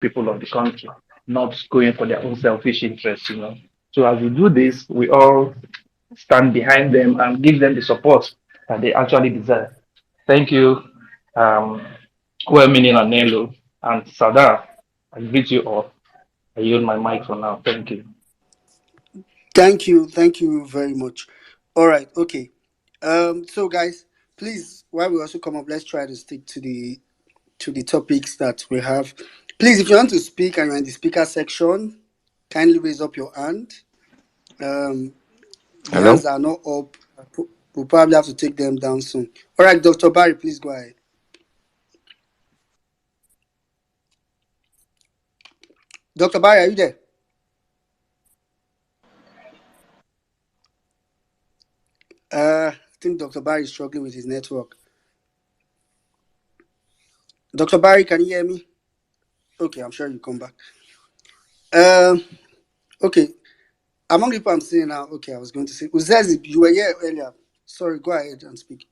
people of the country, not going for their own selfish interests, you know. So as we do this, we all stand behind them and give them the support that they actually deserve. Thank you, um, well-meaning Anelo and Sada. I greet you all. I yield my mic for now. Thank you. Thank you very much. All right, okay. So guys, please, while we also come up, let's try to stick to the topics that we have. Please, if you want to speak and you're in the speaker section, kindly raise up your hand. Um, the Hello? hands are not up. We'll probably have to take them down soon. All right, Dr. Barry, please go ahead. Dr. Barry, are you there? I think Dr. Barry is struggling with his network. Dr. Barry, can you hear me? Okay, I'm sure you come back. Um, okay. Among the people I'm seeing now, okay, I was going to say, Uzezi, you were here earlier. Sorry, go ahead and speak.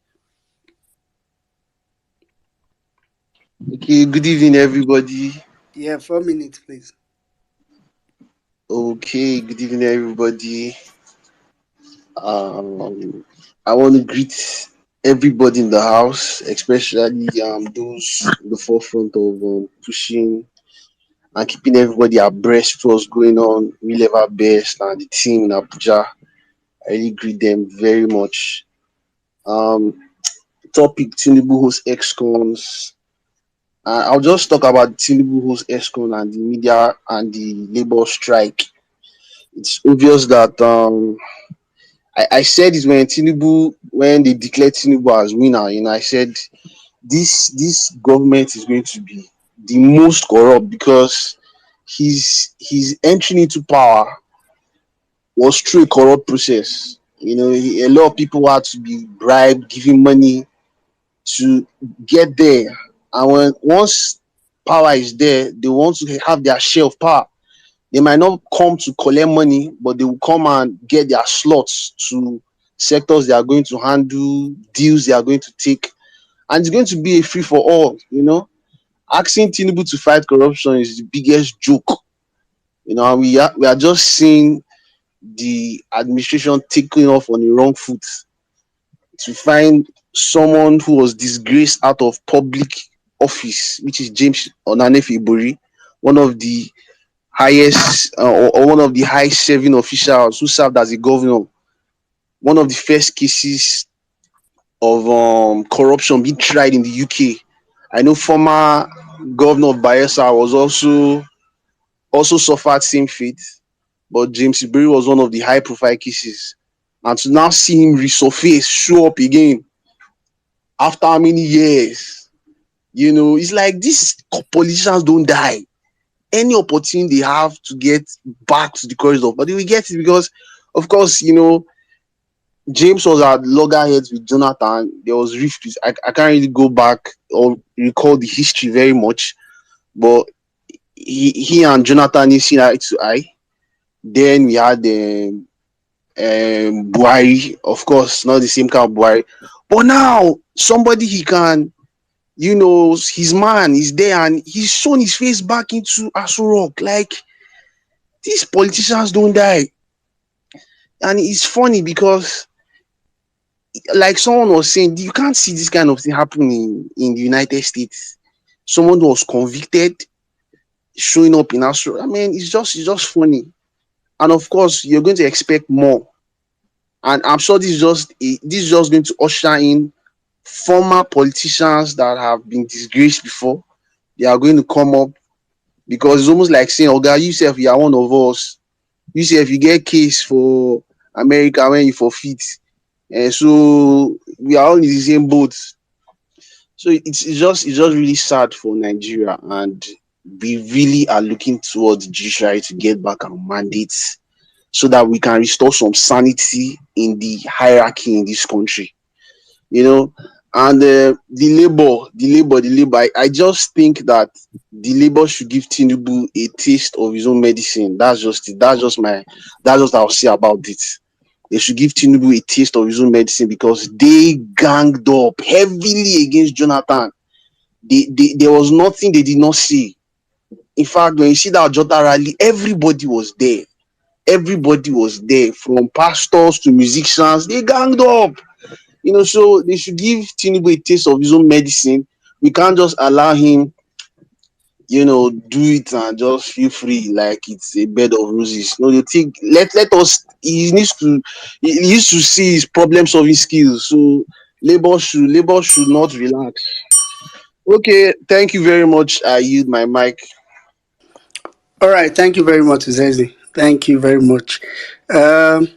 Okay, good evening, everybody. Yeah, 4 minutes, please. Okay, good evening, everybody. Um, I want to greet everybody in the house, especially those in the forefront of pushing and keeping everybody abreast with what's going on. We live our best and the team in Abuja. I really greet them very much. Um, Topic Tinubu host ExCons. I'll just talk about Tinubu host ExCon and the media and the labor strike. It's obvious that I said it when Tinubu when they declared Tinubu as winner. I said this government is going to be the most corrupt because his entry into power was through a corrupt process. A lot of people had to be bribed, giving money to get there, and when once power is there, they want to have their share of power. They might not come to collect money, but they will come and get their slots to sectors they are going to handle, deals they are going to take, and it's going to be a free for all. Asking Tinubu to fight corruption is the biggest joke. And we are just seeing the administration taking off on the wrong foot to find someone who was disgraced out of public office, which is James Onanefe Ibori, one of the highest or one of the high serving officials who served as a governor. One of the first cases of corruption being tried in the UK. I know former governor of Bayelsa was also suffered same fate, but James Iberi was one of the high profile cases. And to now see him resurface, show up again after how many years? It's like these politicians don't die. Any opportunity they have to get back to the corridor, but they will get it because, of course, James was at loggerheads with Jonathan. There was rift. I can't really go back or recall the history very much, but he and Jonathan is seen eye to eye. Then we had Buhari, of course, not the same kind of Buhari, but now somebody he can, his man is there and he's shown his face back into Aso Rock. Like these politicians don't die, and it's funny because like someone was saying, you can't see this kind of thing happening in the United States. Someone who was convicted showing up in Astro. I mean, it's just funny. And of course, you're going to expect more. And I'm sure this is just going to usher in former politicians that have been disgraced before. They are going to come up because it's almost like saying, "Oh God, you say if you are one of us, you say if you get case for America when you forfeit, and so we are all in the same boat." So it's just really sad for Nigeria, and we really are looking towards the judiciary to get back our mandates so that we can restore some sanity in the hierarchy in this country. You know, and the labor. I just think that the labor should give Tinubu a taste of his own medicine. That's just it. That's just what I'll say about it. They should give Tinubu a taste of his own medicine because they ganged up heavily against Jonathan. There was nothing they did not see. In fact, when you see that Jota rally, everybody was there. Everybody was there, from pastors to musicians. They ganged up. So they should give Tinubu a taste of his own medicine. We can't just allow him, do it and just feel free like it's a bed of roses. No, they think let us. He needs to see his problem solving skills. So labor should not relax. Okay, thank you very much. I yield my mic. All right, thank you very much, Uzezi. Thank you very much. Um,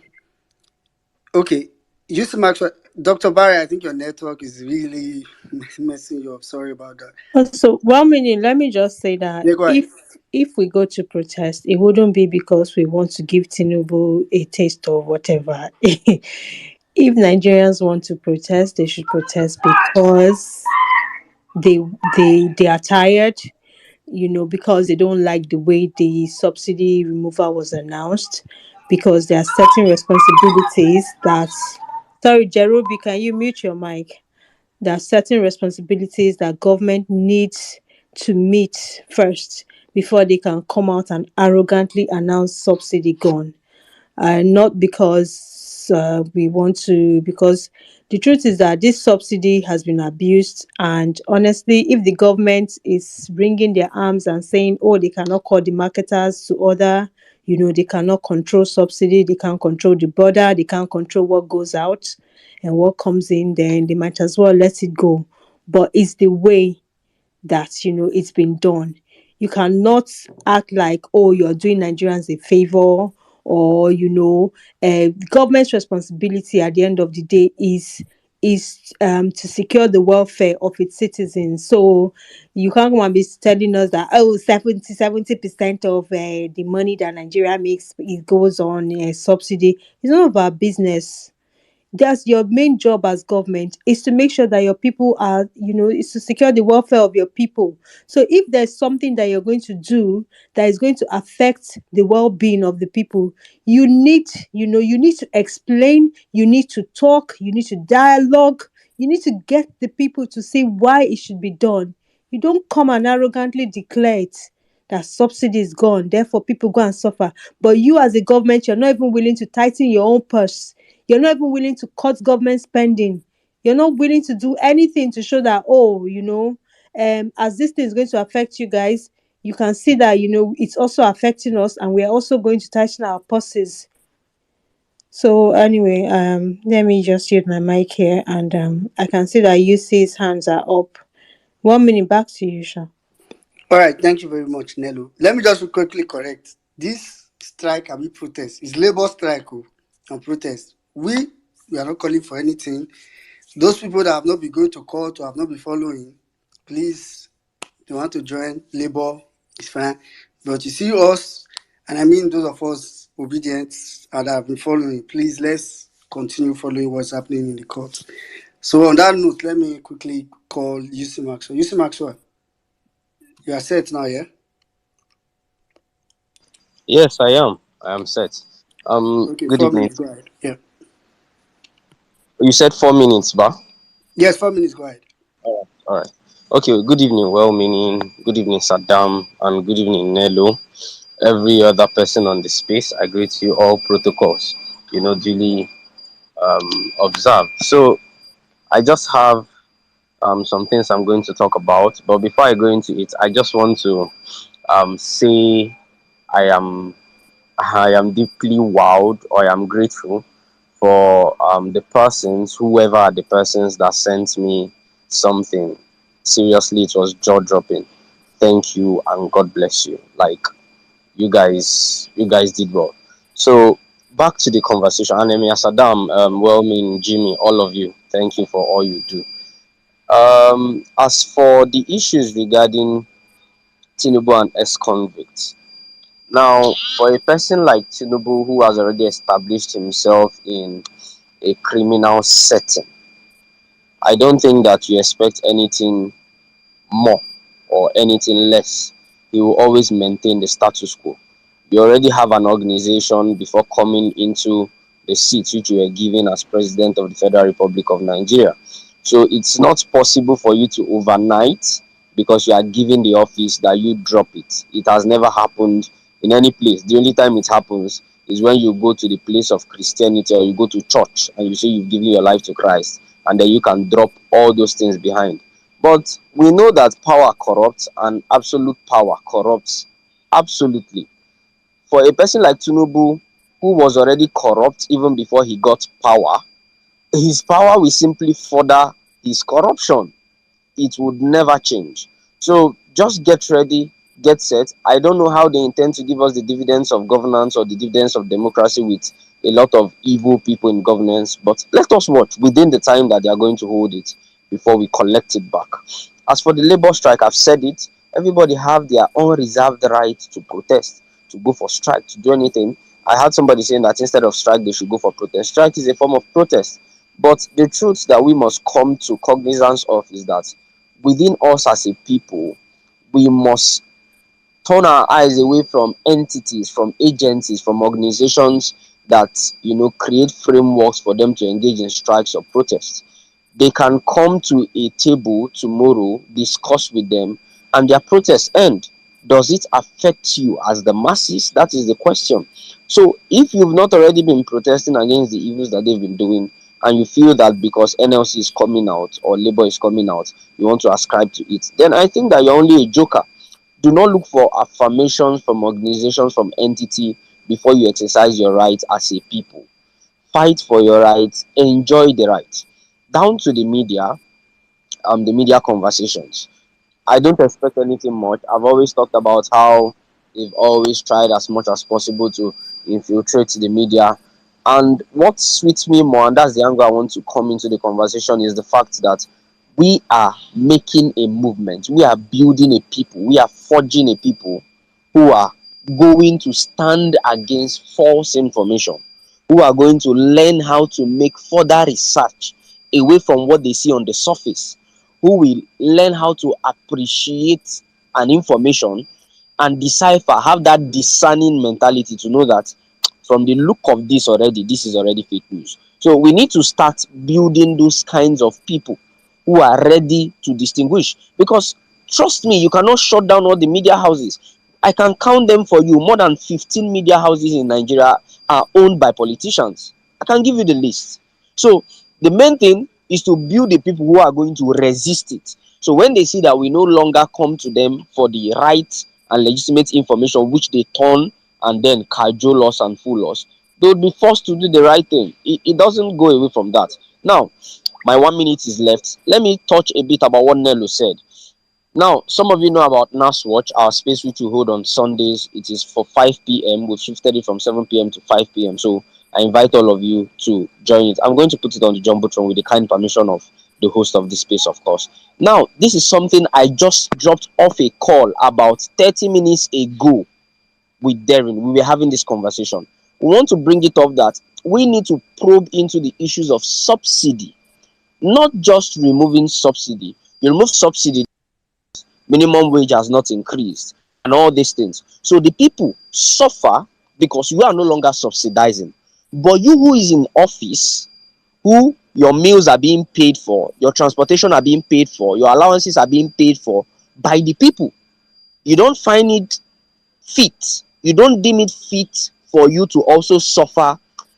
okay, Yusuf Maxwell, Dr. Barry, I think your network is really messing you up. Sorry about that. Also, one minute, let me just say that Yeah, go ahead. if we go to protest, it wouldn't be because we want to give Tinubu a taste of whatever. If Nigerians want to protest, they should protest because they are tired, because they don't like the way the subsidy removal was announced, because there are certain responsibilities that. Sorry, Jerobi, can you mute your mic? There are certain responsibilities that government needs to meet first before they can come out and arrogantly announce subsidy gone. Not because we want to, because the truth is that this subsidy has been abused. And honestly, if the government is bringing their arms and saying, oh, they cannot call the marketers to order, they cannot control subsidy, they can't control the border, they can't control what goes out and what comes in, then they might as well let it go. But it's the way that it's been done. You cannot act like, oh, you're doing Nigerians a favor, or government's responsibility at the end of the day is to secure the welfare of its citizens. So you can't come and be telling us that, oh, 70% of the money that Nigeria makes, it goes on subsidy. It's none of our business. That's your main job as government, is to make sure that your people are, is to secure the welfare of your people. So if there's something that you're going to do that is going to affect the well-being of the people, you need to explain, you need to talk, you need to dialogue, you need to get the people to see why it should be done. You don't come and arrogantly declare it, that subsidy is gone, therefore people go and suffer. But you as a government, you're not even willing to tighten your own purse. You're not even willing to cut government spending. You're not willing to do anything to show that, oh, as this thing is going to affect you guys, you can see that, it's also affecting us, and we're also going to tighten our purses. So anyway, let me just use my mic here, and I can see that UC's hands are up. 1 minute, back to you, Sha. All right, thank you very much, Nello. Let me just quickly correct. This strike and we protest is labor strike and protest. We are not calling for anything. Those people that have not been going to court or have not been following, please, if you want to join labor, it's fine. But you see us, and I mean those of us obedient and that have been following, please let's continue following what's happening in the court. So on that note, let me quickly call UC Maxwell. UC Maxwell, you are set now, yeah? Yes, I am. I am set. Okay, Good four evening. minutes, go ahead. Yeah. You said 4 minutes, ba? Yes, 4 minutes, go ahead. All right. Okay. Good evening, well-meaning. Good evening, Saddam, and good evening, Nello. Every other person on the space, I greet you all protocols. Duly observed. So I just have some things I'm going to talk about. But before I go into it, I just want to say I am I am deeply wowed, or I am grateful for the persons, whoever are the persons that sent me something. Seriously, it was jaw dropping. Thank you and God bless you. Like, you guys did well. So back to the conversation. Anemia Saddam, well mean Jimmy, all of you. Thank you for all you do. As for the issues regarding Tinubu and ex-convicts, now, for a person like Tinubu, who has already established himself in a criminal setting, I don't think that you expect anything more or anything less. He will always maintain the status quo. You already have an organization before coming into the seat which you were given as president of the Federal Republic of Nigeria. So it's not possible for you to overnight because you are given the office that you drop it. It has never happened in any place. The only time it happens is when you go to the place of Christianity or you go to church and you say you've given your life to Christ, and then you can drop all those things behind. But we know that power corrupts, and absolute power corrupts absolutely. For a person like Tinubu, who was already corrupt even before he got power, his power will simply further his corruption. It would never change. So just get ready, get set. I don't know how they intend to give us the dividends of governance or the dividends of democracy with a lot of evil people in governance, but let us watch within the time that they are going to hold it before we collect it back. As for the labor strike, I've said it. Everybody have their unreserved right to protest, to go for strike, to do anything. I had somebody saying that instead of strike, they should go for protest. Strike is a form of protest. But the truth that we must come to cognizance of is that within us as a people, we must turn our eyes away from entities, from agencies, from organizations that create frameworks for them to engage in strikes or protests. They can come to a table tomorrow, discuss with them, and their protests end. Does it affect you as the masses? That is the question. So if you've not already been protesting against the evils that they've been doing, and you feel that because NLC is coming out or Labour is coming out, you want to ascribe to it, then I think that you're only a joker. Do not look for affirmations from organizations, from entity, before you exercise your rights as a people. Fight for your rights, enjoy the right. Down to the media conversations. I don't expect anything much. I've always talked about how they've always tried as much as possible to infiltrate the media. And what sweets me more, and that's the angle I want to come into the conversation, is the fact that we are making a movement. We are building a people. We are forging a people who are going to stand against false information, who are going to learn how to make further research away from what they see on the surface, who will learn how to appreciate an information and decipher, have that discerning mentality to know that from the look of this already, this is already fake news. So we need to start building those kinds of people who are ready to distinguish. Because trust me, you cannot shut down all the media houses. I can count them for you. More than 15 media houses in Nigeria are owned by politicians. I can give you the list. So the main thing is to build the people who are going to resist it. So when they see that we no longer come to them for the right and legitimate information, which they turn and then cajole us and fool us, they would be forced to do the right thing. It doesn't go away from that. Now, my 1 minute is left. Let me touch a bit about what Nello said. Now, some of you know about NAS Watch, our space which we hold on Sundays. It is for 5 p.m. We've shifted it from 7 p.m. to 5 p.m. So I invite all of you to join it. I'm going to put it on the Jumbotron with the kind permission of the host of this space, of course. Now, this is something I just dropped off a call about 30 minutes ago with Darren. We were having this conversation. We want to bring it up that we need to probe into the issues of subsidy, not just removing subsidy. You remove subsidy, minimum wage has not increased, and all these things. So the people suffer because you are no longer subsidizing. But you who is in office, who your meals are being paid for, your transportation are being paid for, your allowances are being paid for by the people, you don't find it fit, you don't deem it fit for you to also suffer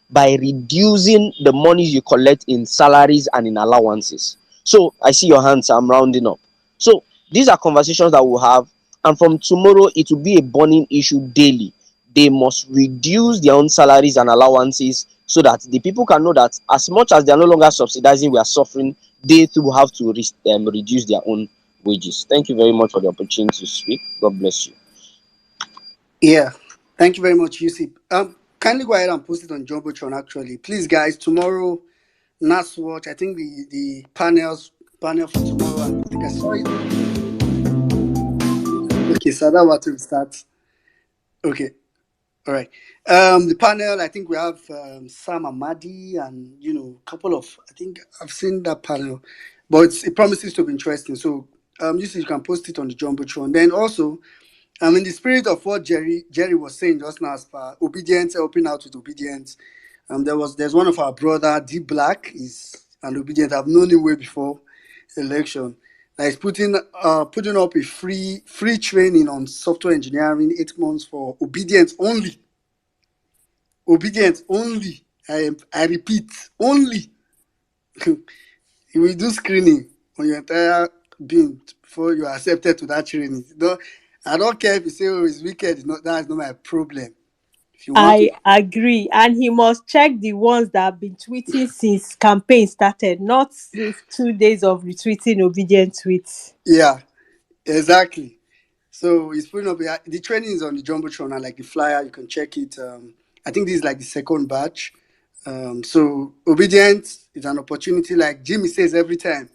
by reducing the money you collect in salaries and in allowances. So I see your hands, I'm rounding up. So these are conversations that we'll have, and from tomorrow it will be a burning issue daily. They must reduce their own salaries and allowances so that the people can know that as much as they are no longer subsidizing, we are suffering, they too have to reduce their own wages. Thank you very much for the opportunity to speak. God bless you. Yeah. Thank you very much, Yusuf. Kindly go ahead and post it on Jumbotron actually. Please guys, tomorrow NAS Watch. I think the panel for tomorrow, and I think I saw it. Okay, so that what to start. Okay. All right. The panel, I think we have Sam Amadi and a couple of. I think I've seen that panel, but it promises to be interesting. So you can post it on the jumbotron. Then also, in the spirit of what Jerry was saying just now, as per obedience, helping out with obedience. There's one of our brother D Black is an obedient. I've known him way before election. Like putting up a free training on software engineering, 8 months for obedience only. Obedience only. I repeat, only. He will do screening on your entire being before you are accepted to that training. I don't care if you say, oh, it's wicked. That's not my problem. If you want to, I agree. And he must check the ones that have been tweeting since campaign started, not 2 days of retweeting obedient tweets. yeah, exactly. So it's putting up the training is on the jumbotron and like the flyer. You can check it. I think this is like the second batch. So obedience is an opportunity, like Jimmy says every time.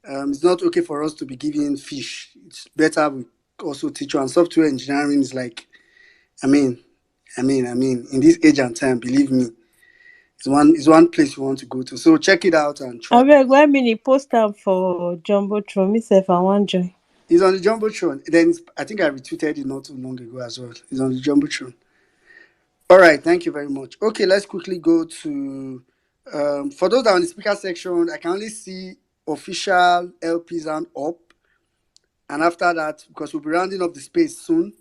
It's not okay for us to be giving fish. It's better we also teach you. And software engineering is like, I mean, in this age and time, believe me, it's one place you want to go to. So check it out and try. Abeg, when mini post am for Jumbotron, me sef I wan join. It's on the jumbotron. Then I think I retweeted it not too long ago as well. It's on the jumbotron. All right, thank you very much. Okay, let's quickly go to for those that are on the speaker section. I can only see official LPs and up, and after that, because we'll be rounding up the space soon.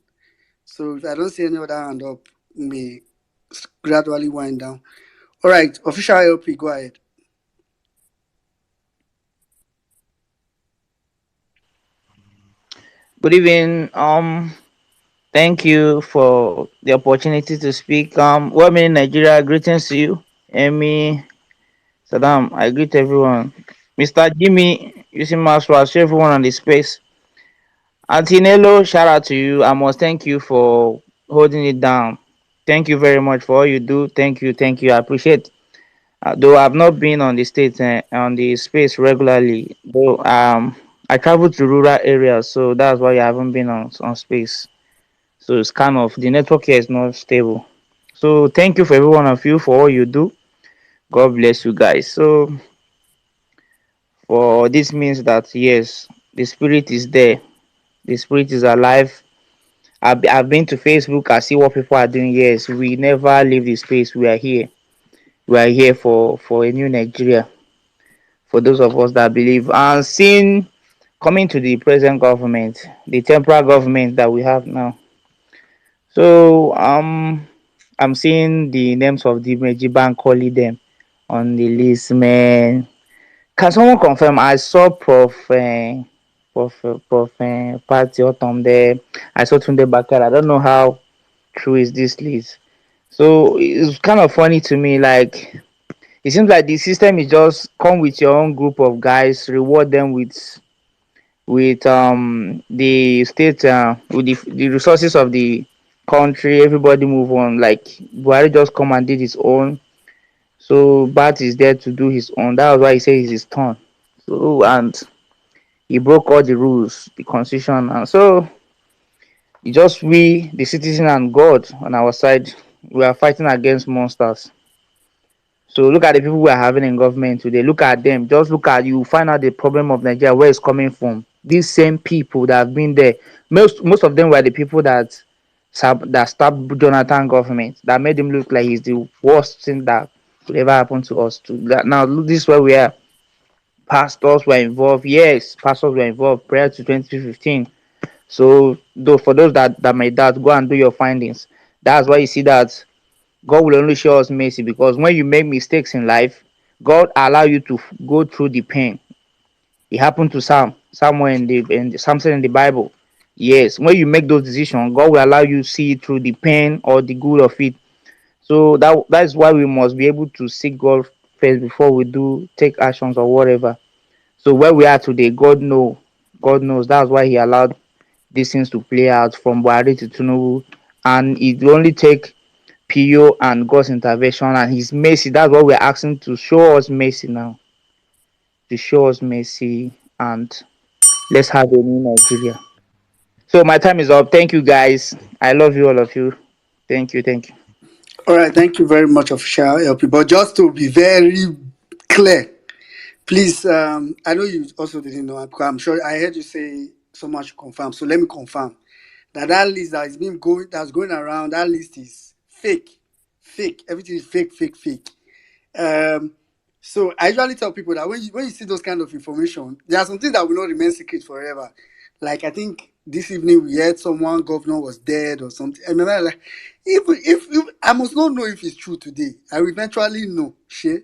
So if I don't see any other hand up, we may gradually wind down. All right, official LP, go ahead. Good evening. Thank you for the opportunity to speak. Well, in Nigeria, greetings to you, Emmy, Saddam. I greet everyone. Mr. Jimmy, using Maswa, to everyone on the space. Antinello, shout out to you. I must thank you for holding it down. Thank you very much for all you do. Thank you, thank you. I appreciate. Though I've not been on the state on the space regularly, though I travel to rural areas, so that's why I haven't been on space. So it's kind of the network here is not stable. So thank you for every one of you for all you do. God bless you guys. So for this means that yes, the spirit is there. The spirit is alive. I've been to Facebook. I see what people are doing. Yes, we never leave the space. We are here. We are here for a new Nigeria. For those of us that believe and seeing coming to the present government, the temporal government that we have now. So I'm seeing the names of the Mejiban calling them on the list, man. Can someone confirm? I saw Prof. Party Autumn there. I saw Tunde Bakar. I don't know how true is this list. So it's kind of funny to me. Like it seems like the system is just come with your own group of guys, reward them with the state with the resources of the country. Everybody move on. Like Buhari just come and did his own. So Bat is there to do his own. That was why he said it's his turn. So and he broke all the rules, the constitution, and so it's just we, the citizen and God on our side. We are fighting against monsters. So look at the people we are having in government today. Look at them. Just look at you. Find out the problem of Nigeria where it's coming from. These same people that have been there. Most of them were the people that stabbed Jonathan government. That made him look like he's the worst thing that could ever happen to us. Now look, this is where we are. Pastors were involved. Yes, pastors were involved prior to 2015. So though for those that may doubt, go and do your findings. That's why you see that God will only show us mercy because when you make mistakes in life, God allow you to go through the pain. It happened to somewhere in the something in the Bible. Yes, when you make those decisions, God will allow you to see through the pain or the good of it. So that's why we must be able to seek God first before we do take actions or whatever. So where we are today, God knows. That's why He allowed these things to play out from Buhari to Tinubu, and it will only take PO and God's intervention and His mercy. That's what we're asking to show us mercy now. To show us mercy and let's have a new Nigeria. So my time is up. Thank you guys. I love you all of you. Thank you, thank you. All right, thank you very much, official LP. But just to be very clear, please, I know you also didn't know. I'm sure I heard you say so much confirm. So let me confirm that list that is being going that's going around. That list is fake, fake. Everything is fake, fake, fake. Um, So I usually tell people that when you see those kind of information, there are some things that will not remain secret forever. Like I think this evening we heard someone governor was dead or something. I remember like if I must not know if it's true today. I will eventually know. Shey.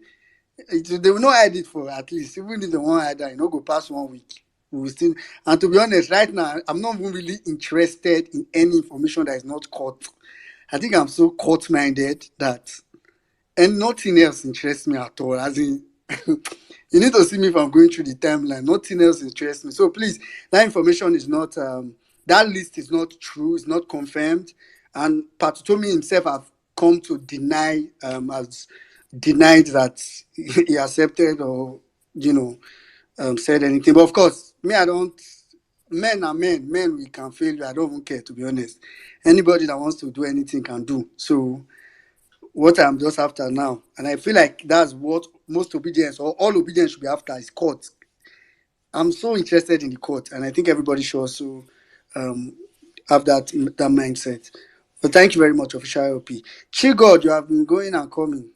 They will not hide it for at least even if they won't hide that, go past 1 week. We will still, and to be honest, right now I'm not even really interested in any information that is not court. I think I'm so court minded that and nothing else interests me at all. As in, you need to see me if I'm going through the timeline. Nothing else interests me. So please, that information is not that list is not true. It's not confirmed. And Patutomi himself have come to deny has denied that he accepted or you know said anything. But of course, me I don't. Men are men. Men we can fail. I don't even care to be honest. Anybody that wants to do anything can do. So what I'm just after now. And I feel like that's what most obedience or all obedience should be after is court. I'm so interested in the court, and I think everybody should also um, have that mindset. But thank you very much, Official LP. Chigod, you have been going and coming.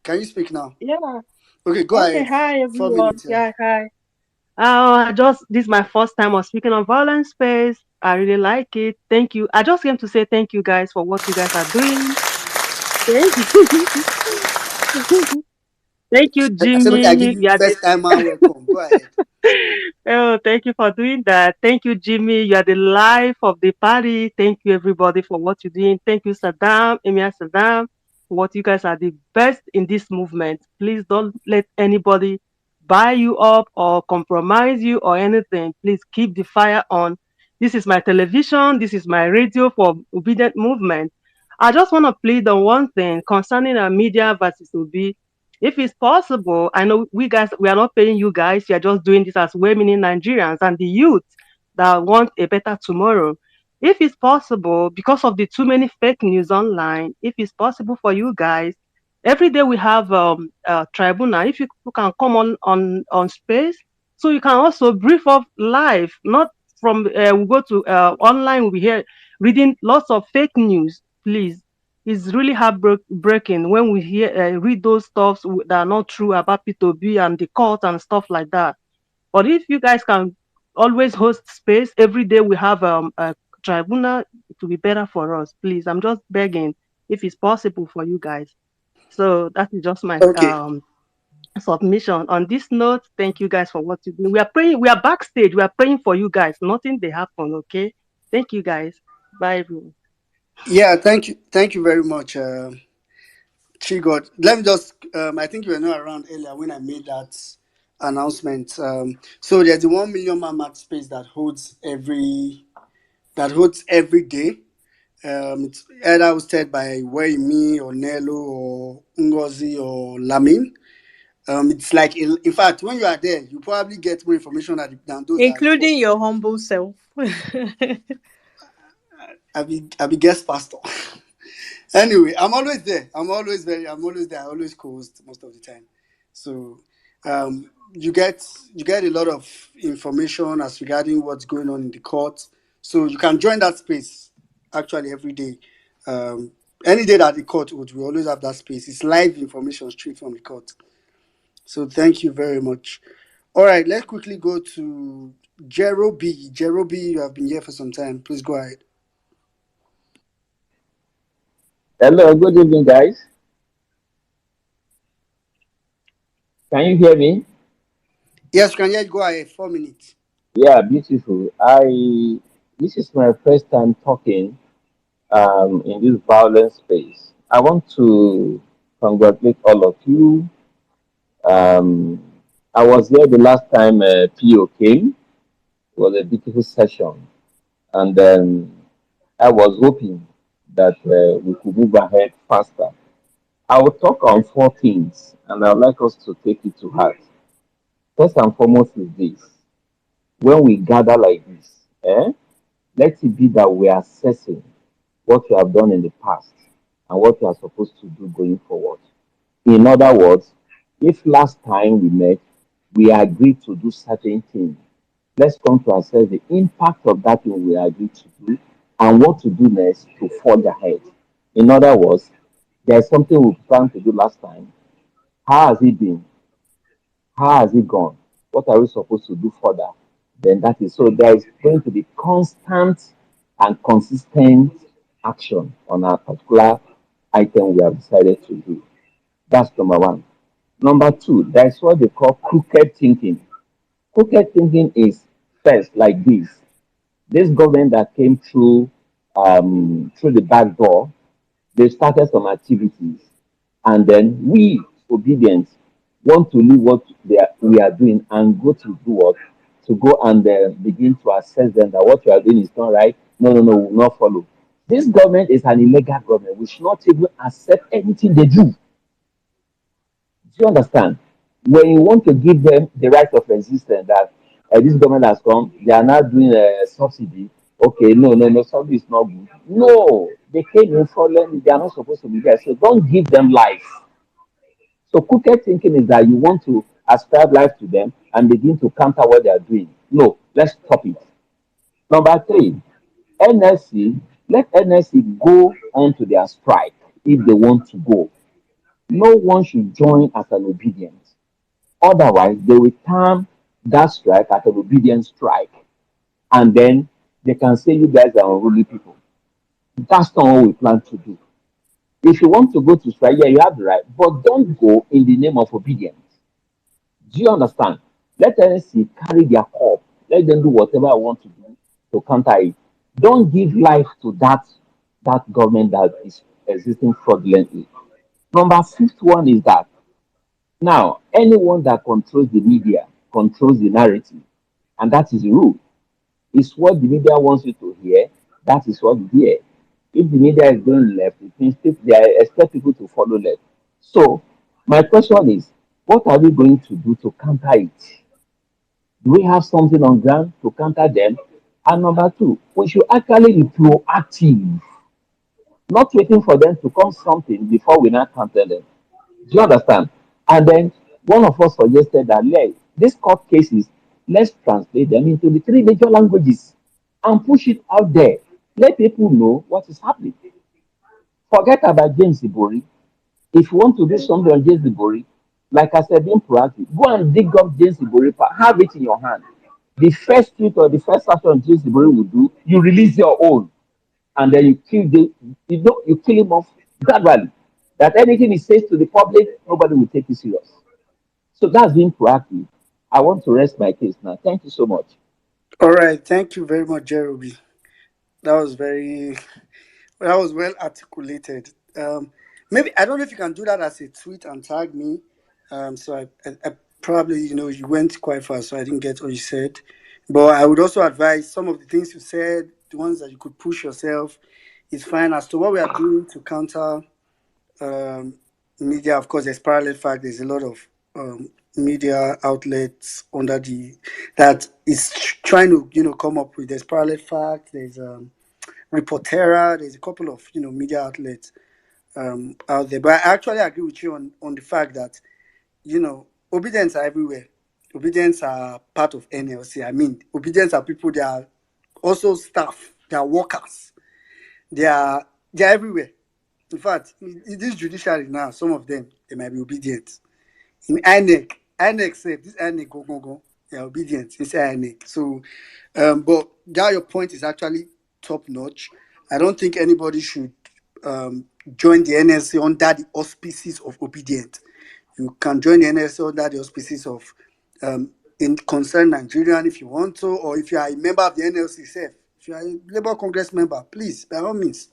Can you speak now? Yeah. Okay, go Okay. ahead. Hi, 4 minutes, everyone. yeah. Yeah. Hi. This is my first time of speaking on violence space. I really like it. Thank you. I just came to say thank you guys for what you guys are doing. Thank you. Thank you, I said, okay, I give Jimmy. you You are the first timer welcome. Go ahead. Oh, thank you for doing that. Thank you, Jimmy. You are the life of the party. Thank you, everybody, for what you're doing. Thank you, Saddam, Emir Saddam, for what you guys are the best in this movement. Please don't let anybody buy you up or compromise you or anything. Please keep the fire on. This is my television. This is my radio for obedient movement. I just want to plead on one thing concerning our media versus OB. If it's possible, I know we are not paying you guys. You are just doing this as well-meaning Nigerians and the youth that want a better tomorrow. If it's possible, because of the too many fake news online, if it's possible for you guys, every day we have a tribunal. If you can come on space, so you can also brief up live, not from we go to online. We hear reading lots of fake news. Please, it's really heartbreaking when we hear read those stuffs that are not true about P2B and the court and stuff like that. But if you guys can always host space every day, we have a tribunal. It will be better for us. Please, I'm just begging if it's possible for you guys. So that is just my Okay. submission. On this note, thank you guys for what you do. We are praying. We are backstage. We are praying for you guys. Nothing they happen. Okay. Thank you guys. Bye everyone. Yeah, thank you. Thank you very much, Chigod. Let me just, I think you were not around earlier when I made that announcement. So there's the 1 million man mark space that holds every day. It's either hosted by Wayme or Nello or Ngozi or Lamin. It's like, in fact, when you are there, you probably get more information than those that report. Including your humble self. I be guest pastor. Anyway, I'm always there. I'm always there. I always co-host most of the time. So you get a lot of information as regarding what's going on in the court. So you can join that space actually every day. Um, any day that the court would, we always have that space. It's live information straight from the court. So thank you very much. All right, let's quickly go to Jero B. Jero B, you have been here for some time. Please go ahead. Hello, good evening, guys. Can you hear me? Yes, you can hear. Go ahead. 4 minutes. Yeah, beautiful. This is my first time talking in this violent space. I want to congratulate all of you. Um, I was here the last time PO came. It was a beautiful session, and I was hoping that we could move ahead faster. I will talk on four things, and I'd like us to take it to heart. First and foremost is this: when we gather like this, let it be that we are assessing what you have done in the past and what you are supposed to do going forward. In other words, if last time we met, we agreed to do certain things, let's come to assess the impact of that thing we agreed to do and what to do next to forge ahead. In other words, there's something we planned to do last time. How has it been? How has it gone? What are we supposed to do further? Then that is so there is going to be constant and consistent action on a particular item we have decided to do. That's number one. Number two, there is what they call crooked thinking. Crooked thinking is first like this. This government that came through the back door, they started some activities, and then we, obedient, want to leave what we are doing and go to do what? To go and begin to assess them that what you are doing is not right. No, no, no, we will not follow. This government is an illegal government. We should not even accept anything they do. Do you understand? When you want to give them the right of existence that this government has come, they are now doing a subsidy. Okay, no, no, no, subsidy is not good. No, they came in fraudulently. They are not supposed to be there. So don't give them life. So crooked thinking is that you want to ascribe life to them and begin to counter what they are doing. No, let's stop it. Number three, NSC, let NSC go on to their strike if they want to go. No one should join as an obedient. Otherwise, they will term that strike as an obedient strike. And then they can say you guys are unruly people. That's not what we plan to do. If you want to go to strike, yeah, you have the right, but don't go in the name of obedience. Do you understand? Let NSC carry their call. Let them do whatever I want to do to counter it. Don't give life to that government that is existing fraudulently. Number fifth one is that now anyone that controls the media controls the narrative, and that is the rule. It's what the media wants you to hear. That is what you hear. If the media is going left, it means they expect people to follow left. So my question is, what are we going to do to counter it? Do we have something on ground to counter them? And number two, we should actually be proactive, not waiting for them to come something before we now counter them. Do you understand? And then one of us suggested that these court cases, let's translate them into the three major languages and push it out there. Let people know what is happening. Forget about James Ibori. If you want to do something on James Ibori, like I said, being proactive, go and dig up James Ibori, have it in your hand. The first tweet or the first action James Ibori will do, you release your own, and then you kill him off gradually. That anything he says to the public, nobody will take it serious. So that's being proactive. I want to rest my case now. Thank you so much. All right, thank you very much, Jerobi. That was very that was well articulated. Maybe I don't know if you can do that as a tweet and tag me. So I probably you went quite fast, so I didn't get what you said. But I would also advise some of the things you said, the ones that you could push yourself, is fine. As to what we are doing to counter um, media, of course, there's parallel fact. There's a lot of media outlets under the that is trying to come up with. There's parallel fact. There's Reportera. There's a couple of media outlets out there. But I actually agree with you on the fact that obedience are everywhere. Obedience are part of NLC. I mean, obedience are people. They are also staff. They are workers. They are everywhere. In fact, in this judiciary now, some of them they might be obedient. In INEC said this INEC go. They are obedient inside INEC. So, but that your point is actually top notch. I don't think anybody should join the NSC under the auspices of obedient. You can join the NSC under the auspices of in concern Nigerian if you want to, or if you are a member of the NLC itself. If you are a Labour Congress member, please, by all means.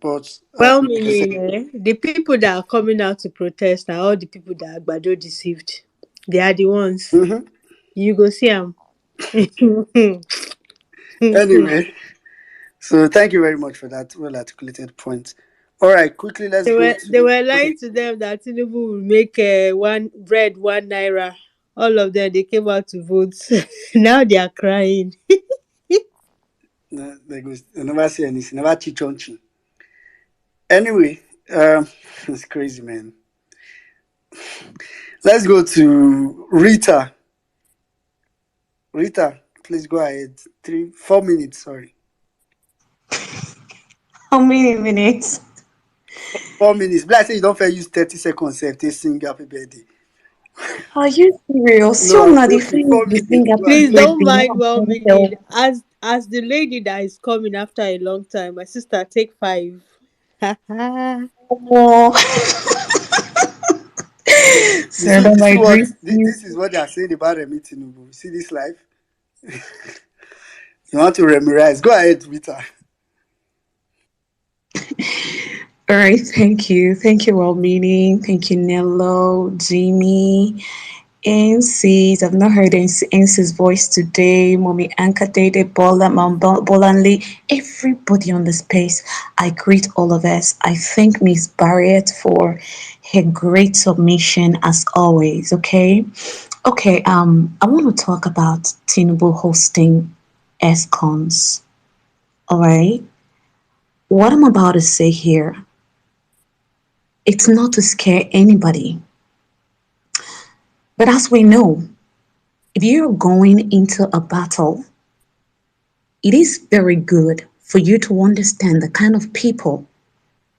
But Well, like I said, meaning the people that are coming out to protest are all the people that Agbado deceived. They are the ones. mhm. You go see them. Anyway, so thank you very much for that well articulated point. All right, quickly let's They go were to they the were okay. lying to them that Tinubu will make one bread 1 naira. All of them they came out to vote. Now they are crying. They go, I never say anything, never teach on chin. Anyway, it's crazy, man. Let's go to Rita. Rita, please go ahead. 4 minutes. Sorry. How many minutes? 4 minutes. But I say you don't fair use 30 seconds sef take sing happy birthday. Are you serious? No, You I'm not the joking. friend Four you sing minutes. Go happy Please ahead. don't birthday. mind You well and meaning. yourself. As the lady that is coming after a long time, my sister take five. Oh, You sir, see, that you see might what greet you. this is what they are saying about Remi Tinubu. You see this life? You want to rememorize? Go ahead, Rita. All right, thank you. Thank you, well meaning. Thank you, Nello, Jimmy, NC's. I've not heard NC's voice today. Mommy Anka Dede, Bola, Bolanli, everybody on the space. I greet all of us. I thank Miss Barrett for her great submission as always. Okay. Okay, I want to talk about Tinubu hosting ExCons. All right. What I'm about to say here, it's not to scare anybody. But as we know, if you're going into a battle, it is very good for you to understand the kind of people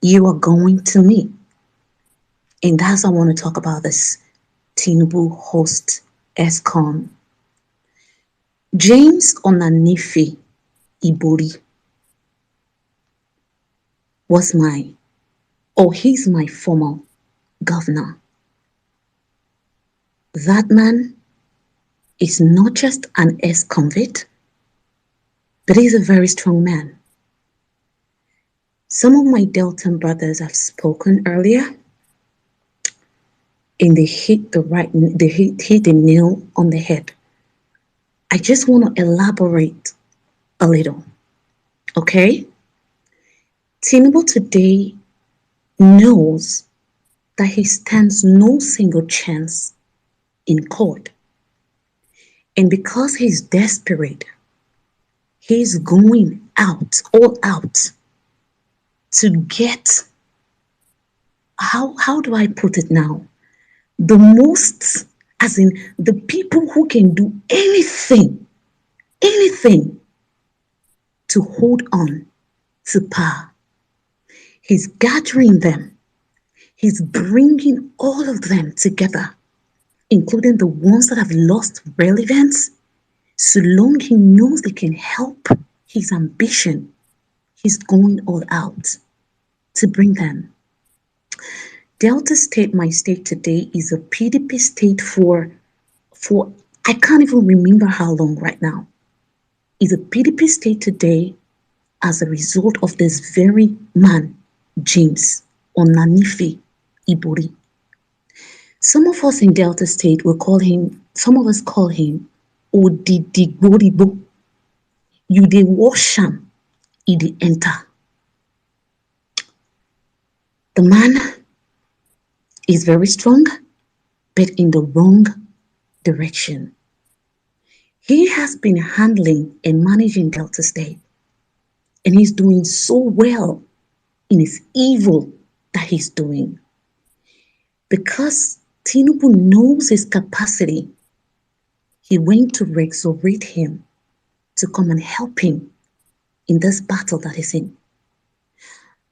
you are going to meet. And that's I want to talk about this Tinubu host ExCon. James Onanifi Ibori was he's my former governor. That man is not just an ex-convict, but he's a very strong man. Some of my Delta brothers have spoken earlier, and they hit the nail on the head. I just want to elaborate a little, okay? Tinubu today knows that he stands no single chance in court, and because he's desperate, he's going out, all out, to get, how do I put it now? The most, as in the people who can do anything to hold on to power. He's gathering them. He's bringing all of them together, including the ones that have lost relevance. So long he knows they can help his ambition, he's going all out to bring them. Delta State, my state today, is a PDP state for I can't even remember how long right now. Is a PDP state today as a result of this very man, James Onanife Ibori. Some of us in Delta State will call him, some of us call him Odidigboribo. You dey wash am, e dey enter. The man is very strong, but in the wrong direction. He has been handling and managing Delta State, and he's doing so well in his evil that he's doing. Because Tinubu knows his capacity, he went to exonerate him to come and help him in this battle that he's in.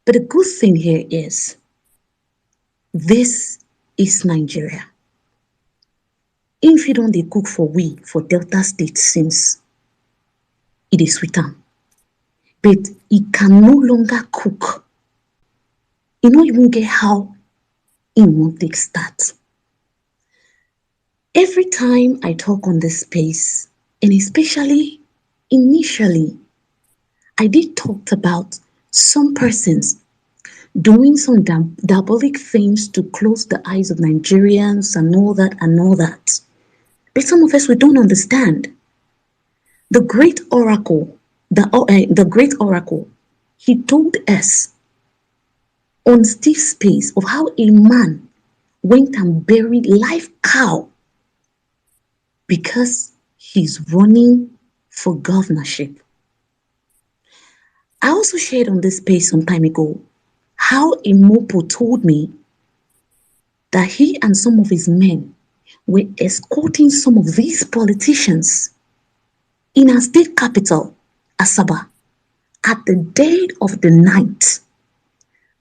But the good thing here is, this is Nigeria. If you don't dey cook for we for Delta State since it is sweet am, but he can no longer cook. He no even get how he wan take start. Every time I talk on this space, and especially initially, I did talk about some persons doing some diabolic things to close the eyes of Nigerians and all that and all that. But some of us, we don't understand. The great oracle, the great oracle, he told us on Steve's space of how a man went and buried live cow because he's running for governorship. I also shared on this space some time ago how Imopo told me that he and some of his men were escorting some of these politicians in our state capital, Asaba, at the dead of the night,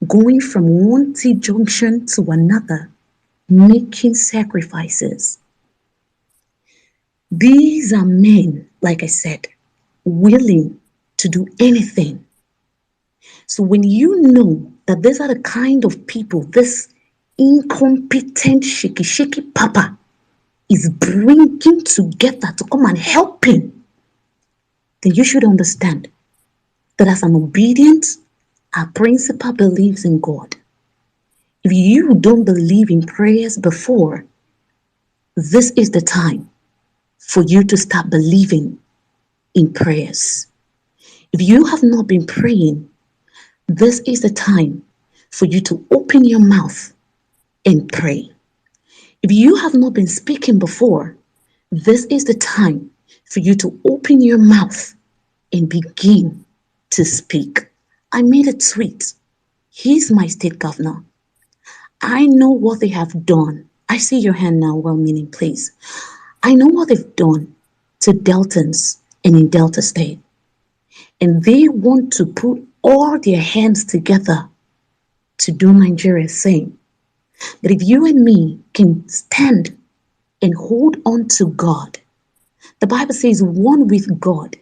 going from one T junction to another, making sacrifices. These are men, like I said, willing to do anything. So when you know that these are the kind of people this incompetent shaky papa is bringing together to come and help him, then you should understand that as an obedient, our principal believes in God. If you don't believe in prayers before, this is the time for you to start believing in prayers. If you have not been praying, this is the time for you to open your mouth and pray. If you have not been speaking before, this is the time for you to open your mouth and begin to speak. I made a tweet. He's my state governor. I know what they have done. I see your hand now, well meaning, please. I know what they've done to Deltans and in Delta State. And they want to put all their hands together to do Nigeria same. But if you and me can stand and hold on to God, the Bible says one with God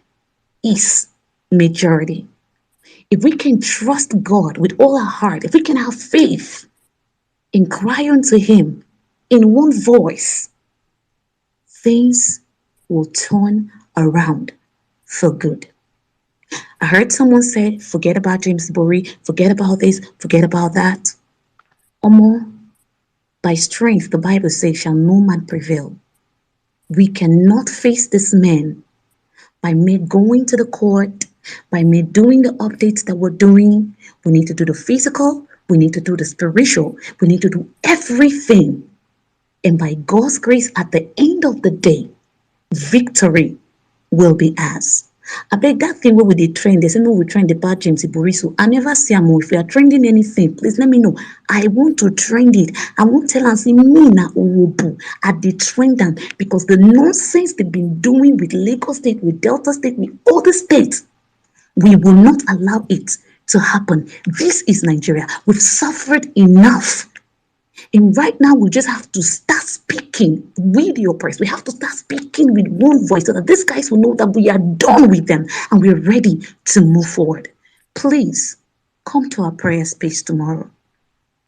is majority. If we can trust God with all our heart, if we can have faith and cry unto Him in one voice, things will turn around for good. I heard someone say, forget about James Bury, forget about this, forget about that. Omo, by strength, the Bible says, shall no man prevail. We cannot face this man by me going to the court, by me doing the updates that we're doing. We need to do the physical, we need to do the spiritual, we need to do everything. And by God's grace, at the end of the day, victory will be ours. I beg that thing where we did train, they say no, we train the bad James Iboriso. I never see am. If you are trending anything, please let me know. I want to trend it. I won't tell and say me na uwobu. I did trend them because the nonsense they've been doing with Lagos State, with Delta State, with all the states, we will not allow it to happen. This is Nigeria. We've suffered enough. And right now, we just have to start speaking with the oppressed. We have to start speaking with one voice so that these guys will know that we are done with them and we're ready to move forward. Please come to our prayer space tomorrow,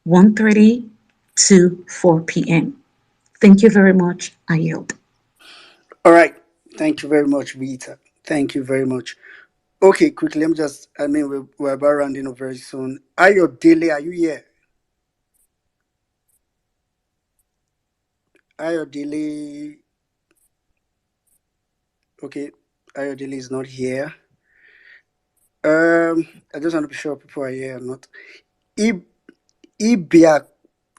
1:30 to 4 p.m. Thank you very much. I yield. All right. Thank you very much, Rita. Thank you very much. Okay, quickly, let me just, we're about rounding up very soon. Ayo Dele, are you here? Ayo Dele. Okay, Ayo Dele is not here. I just want to be sure people are here or not. Ib Ibia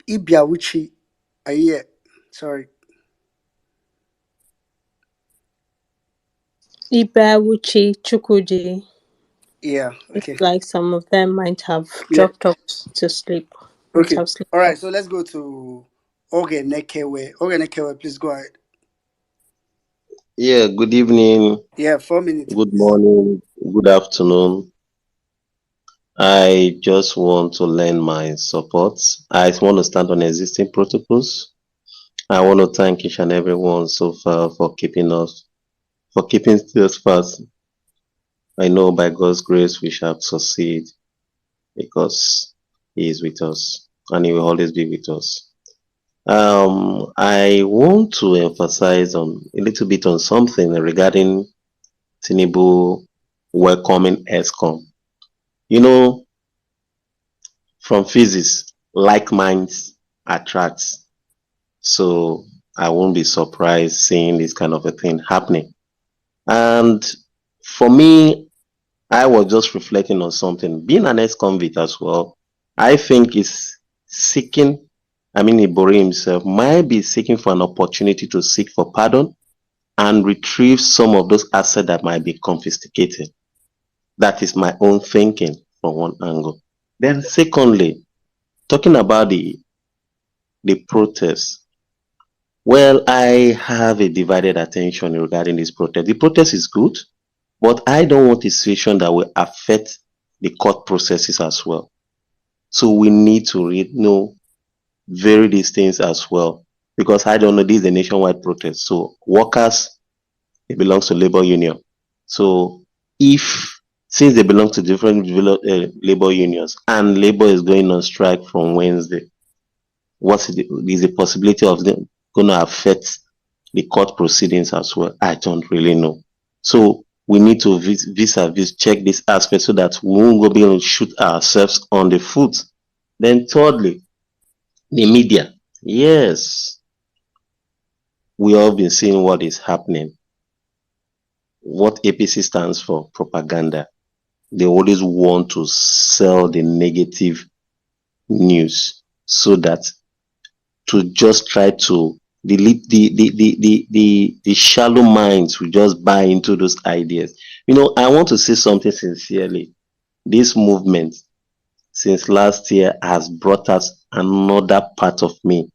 Ibiawuchi, are you here? Sorry. Ibawuchi Chukwudi. Yeah, Looks okay. like some of them might have Yeah. dropped off to sleep. Might Okay. have slept All right, off. so let's go to Ogenekewe. Ogenekewe, please go ahead. Yeah, good evening, Yeah, 4 minutes, good please. morning, good afternoon. I just want to lend my support. I want to stand on existing protocols. I want to thank each and everyone so far for keeping still fast. I know by God's grace we shall succeed because He is with us and He will always be with us. I want to emphasize on a little bit on something regarding Tinubu welcoming ExCon. You know, from physics, like minds attracts. So I won't be surprised seeing this kind of a thing happening. And for me, I was just reflecting on something. Being an ex-convict as well, I think is seeking, Ibori himself might be seeking for an opportunity to seek for pardon and retrieve some of those assets that might be confiscated. That is my own thinking from one angle. Then secondly, talking about the protest, well, I have a divided attention regarding this protest. The protest is good, but I don't want a situation that will affect the court processes as well. So we need to know vary these things as well. Because I don't know, this is a nationwide protest. So workers, it belongs to labor union. So if since they belong to different labor unions and labor is going on strike from Wednesday, what is the possibility of them going to affect the court proceedings as well? I don't really know. So we need to vis-a-vis check this aspect so that we won't go be able to shoot ourselves on the foot. Then thirdly, the media. Yes, we all been seeing what is happening. What APC stands for, propaganda. They always want to sell the negative news so that to just try to delete the shallow minds who just buy into those ideas. I want to say something sincerely. This movement since last year has brought us another part of me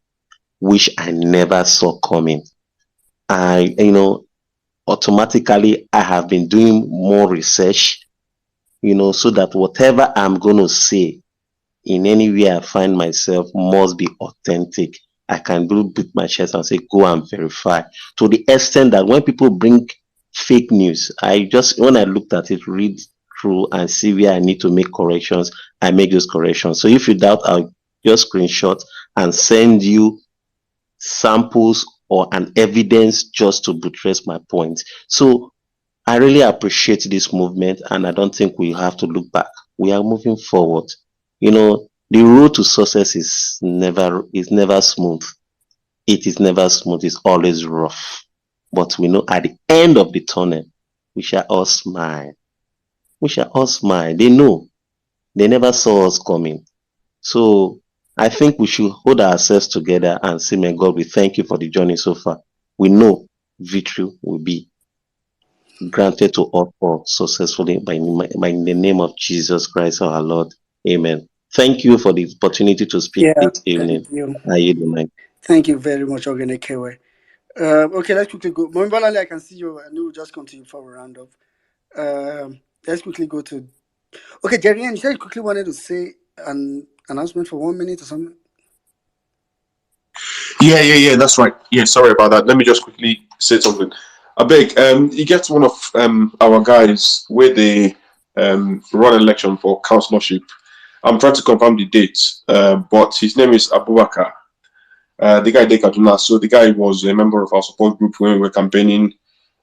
which I never saw coming. I automatically I have been doing more research, so that whatever I'm going to say in any way I find myself must be authentic. I can beat my chest and say, go and verify. To the extent that when people bring fake news, when I looked at it, read through and see where I need to make corrections, I make those corrections. So if you doubt, I'll just screenshot and send you samples or an evidence just to buttress my point. So I really appreciate this movement, and I don't think we have to look back. We are moving forward. The road to success is never smooth. It is never smooth. It's always rough. But we know at the end of the tunnel, we shall all smile. We shall all smile. They know. They never saw us coming. So I think we should hold ourselves together and say, may God, we thank you for the journey so far. We know victory will be granted to us all successfully by the name of Jesus Christ our Lord. Amen. Thank you for the opportunity to speak Yeah, this evening. thank you. I yield the mic. Thank you very much, Ogenekewe. Okay, let's quickly go. Mombalale, I can see you. I know we'll just continue before we round off. Let's quickly go to. Okay, Jerry, you said you quickly wanted to say an announcement for 1 minute or something. Yeah, that's right. Yeah, sorry about that. Let me just quickly say something. I beg, you get one of our guys where they run election for councillorship. I'm trying to confirm the date, but his name is Abubakar. The guy de Kaduna. So the guy was a member of our support group when we were campaigning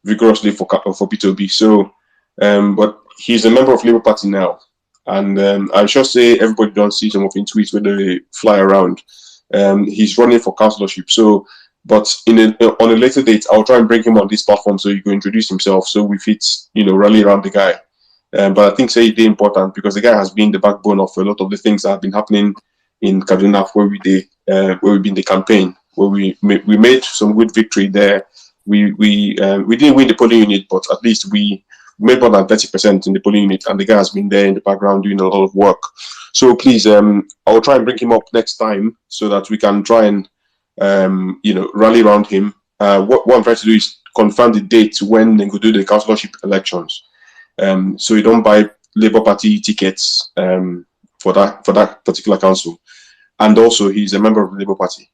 vigorously for P2B. So, but he's a member of Labour Party now, and I should say everybody don't see some of his tweets where they fly around. He's running for councillorship. So, but on a later date, I'll try and bring him on this platform so he can introduce himself. So we fit, rally around the guy. But I think it's important because the guy has been the backbone of a lot of the things that have been happening in Kaduna where we've been the campaign, where we made some good victory there. We didn't win the polling unit, but at least we made more than 30% in the polling unit, and the guy has been there in the background doing a lot of work. So please, I'll try and bring him up next time so that we can try and rally around him. What I'm trying to do is confirm the date when they could do the councillorship elections. So you don't buy Labour Party tickets for that particular council, and also he's a member of the Labour Party.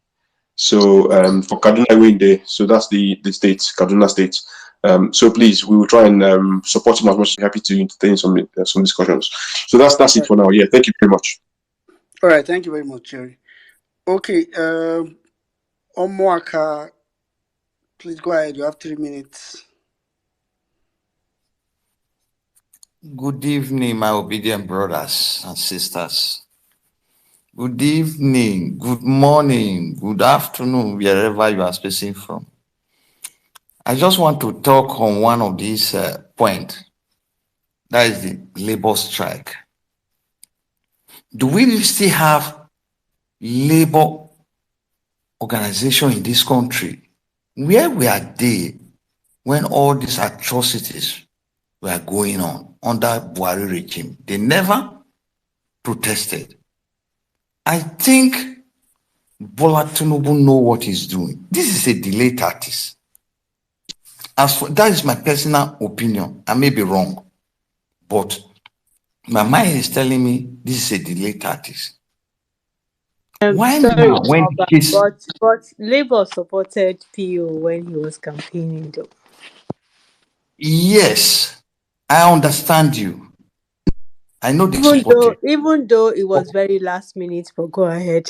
So for Kaduna we're in there, so that's the state, Kaduna State. So please, we will try and support him as much as happy to entertain some discussions. So that's it for now. Yeah, thank you very much. All right, thank you very much, Jerry. Okay, Omwaka, please go ahead. You have 3 minutes. Good evening, my obedient brothers and sisters. Good evening, good morning, good afternoon, wherever you are speaking from. I just want to talk on one of these points. That is the labor strike. Do we still have labor organization in this country? Where were they when all these atrocities were going on under Buhari regime? They never protested. I think Bola Tinubu know what he's doing. This is a delayed tactics. That is my personal opinion. I may be wrong, but my mind is telling me this is a delayed tactics. Why Sorry now to when come the back, case? but Labour supported PO when he was campaigning, though. Yes, I understand you. I know they support you. Even though it But, was very last minute, but go ahead.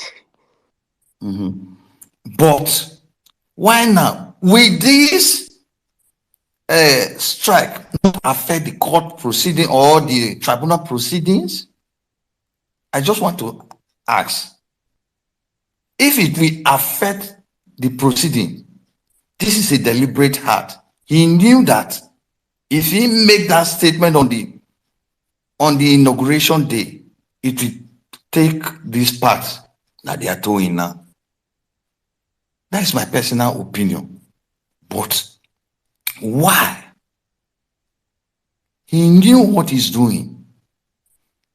but why now? Will this strike not affect the court proceeding or the tribunal proceedings? I just want to ask if it will affect the proceeding. This is a deliberate act. He knew that if he make that statement on the inauguration day, it will take this part that they are doing now. That is my personal opinion. But why? He knew what he's doing.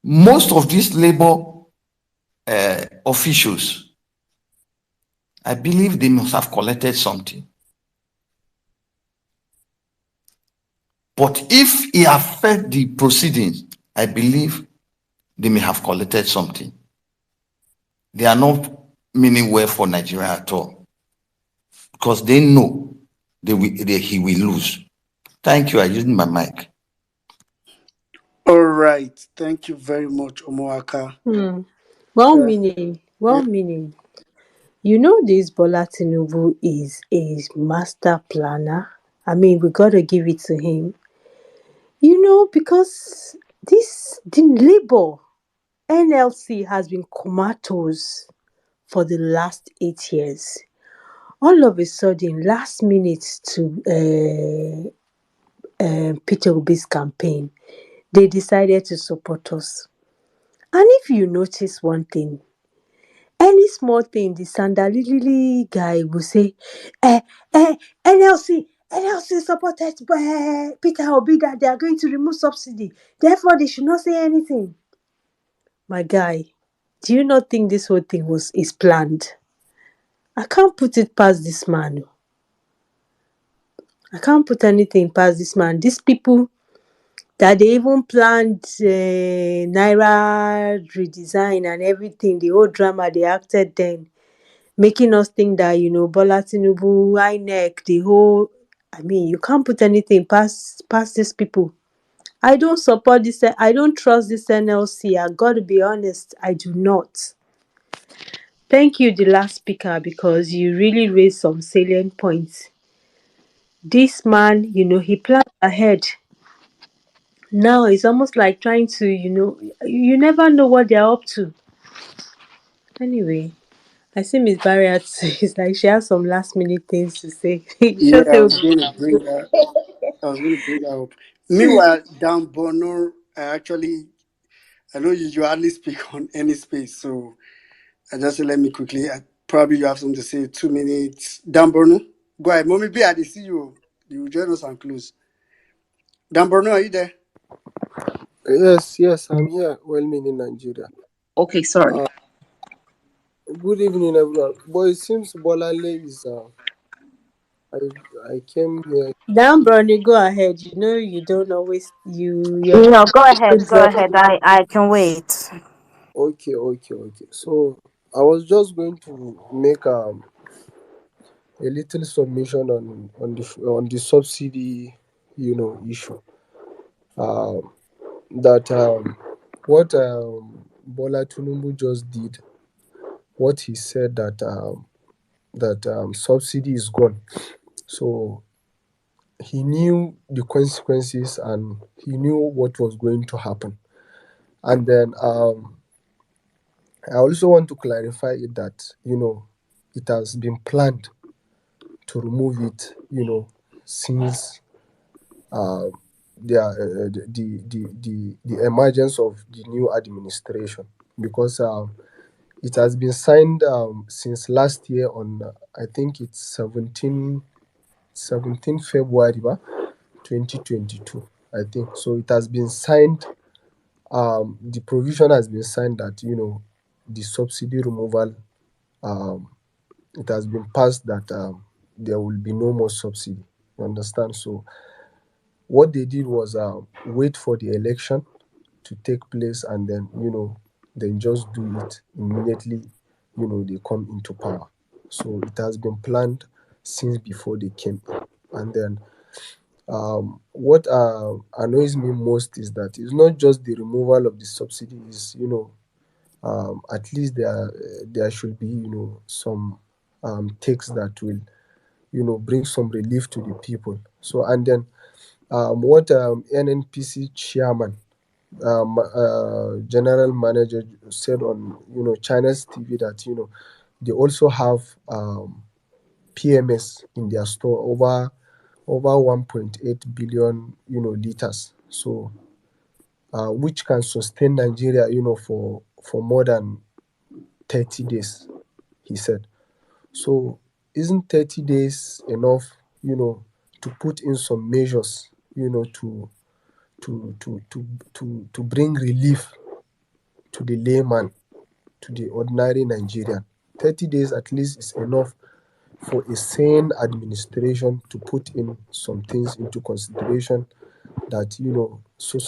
Most of these labor officials, I believe they must have collected something. But if he affect the proceedings, I believe they may have collected something. They are not meaning well for Nigeria at all because they know he will lose. Thank you. I using my mic. All right. Thank you very much, Omoaka. Well Uh, meaning, yeah. well meaning. You know this Bola Tinubu is a master planner. I mean, we gotta give it to him. Because the Labour NLC has been comatose for the last 8 years. All of a sudden, last minute to Peter Obi's campaign, they decided to support us. And if you notice one thing, any small thing, the Sandalili guy will say, eh, NLC supported Peter Obi that they are going to remove subsidy. Therefore, they should not say anything. My guy, do you not think this whole thing is planned? I can't put it past this man. I can't put anything past this man. These people that they even planned Naira redesign and everything, the whole drama they acted then, making us think that, Bola Tinubu, INEC, the whole, I mean, you can't put anything past these people. I don't support this, I don't trust this NLC. I got to be honest, I do not. Thank you, the last speaker, because you really raised some salient points. This man, he planned ahead. Now it's almost like trying to, you never know what they're up to. Anyway, I see Miss Barrier too. It's like she has some last minute things to say. Yeah, Just say, I was going to bring that up. Meanwhile, down Bono, I know you hardly speak on any space, so I just say let me quickly. Probably you have something to say. 2 minutes. Dan Borno, go ahead. Mommy B, I dey see you. You join us and close. Dan Borno, are you there? Yes, yes, I'm here. Well meaning Nigeria. Okay, sorry. Good evening, everyone. Boy, it seems Bolale is. I I came here. Down, Brownie, go ahead. You don't always, your No, go ahead, feelings go up. ahead. I can wait. Okay, okay, okay. So I was just going to make a little submission on the subsidy, issue. Um, that what Bola Tinubu just did, what he said that subsidy is gone. So he knew the consequences and he knew what was going to happen. And then I also want to clarify it that it has been planned to remove it, since uh, the emergence of the new administration, because it has been signed since last year on I think it's 17 February 2022, I think. So it has been signed. The provision has been signed that the subsidy removal. Um, it has been passed that there will be no more subsidy. You understand? So what they did was wait for the election to take place and then then just do it immediately they come into power. So it has been planned since before they came in. And then what annoys me most is that it's not just the removal of the subsidies. At least there should be some takes that will bring some relief to the people. So and then what NNPC chairman, general manager, said on China's TV, that they also have PMS in their store, over 1.8 billion liters. So which can sustain Nigeria for more than 30 days, he said. So isn't 30 days enough to put in some measures to bring relief to the layman, to the ordinary Nigerian? 30 days at least is enough for a sane administration to put in some things into consideration, that so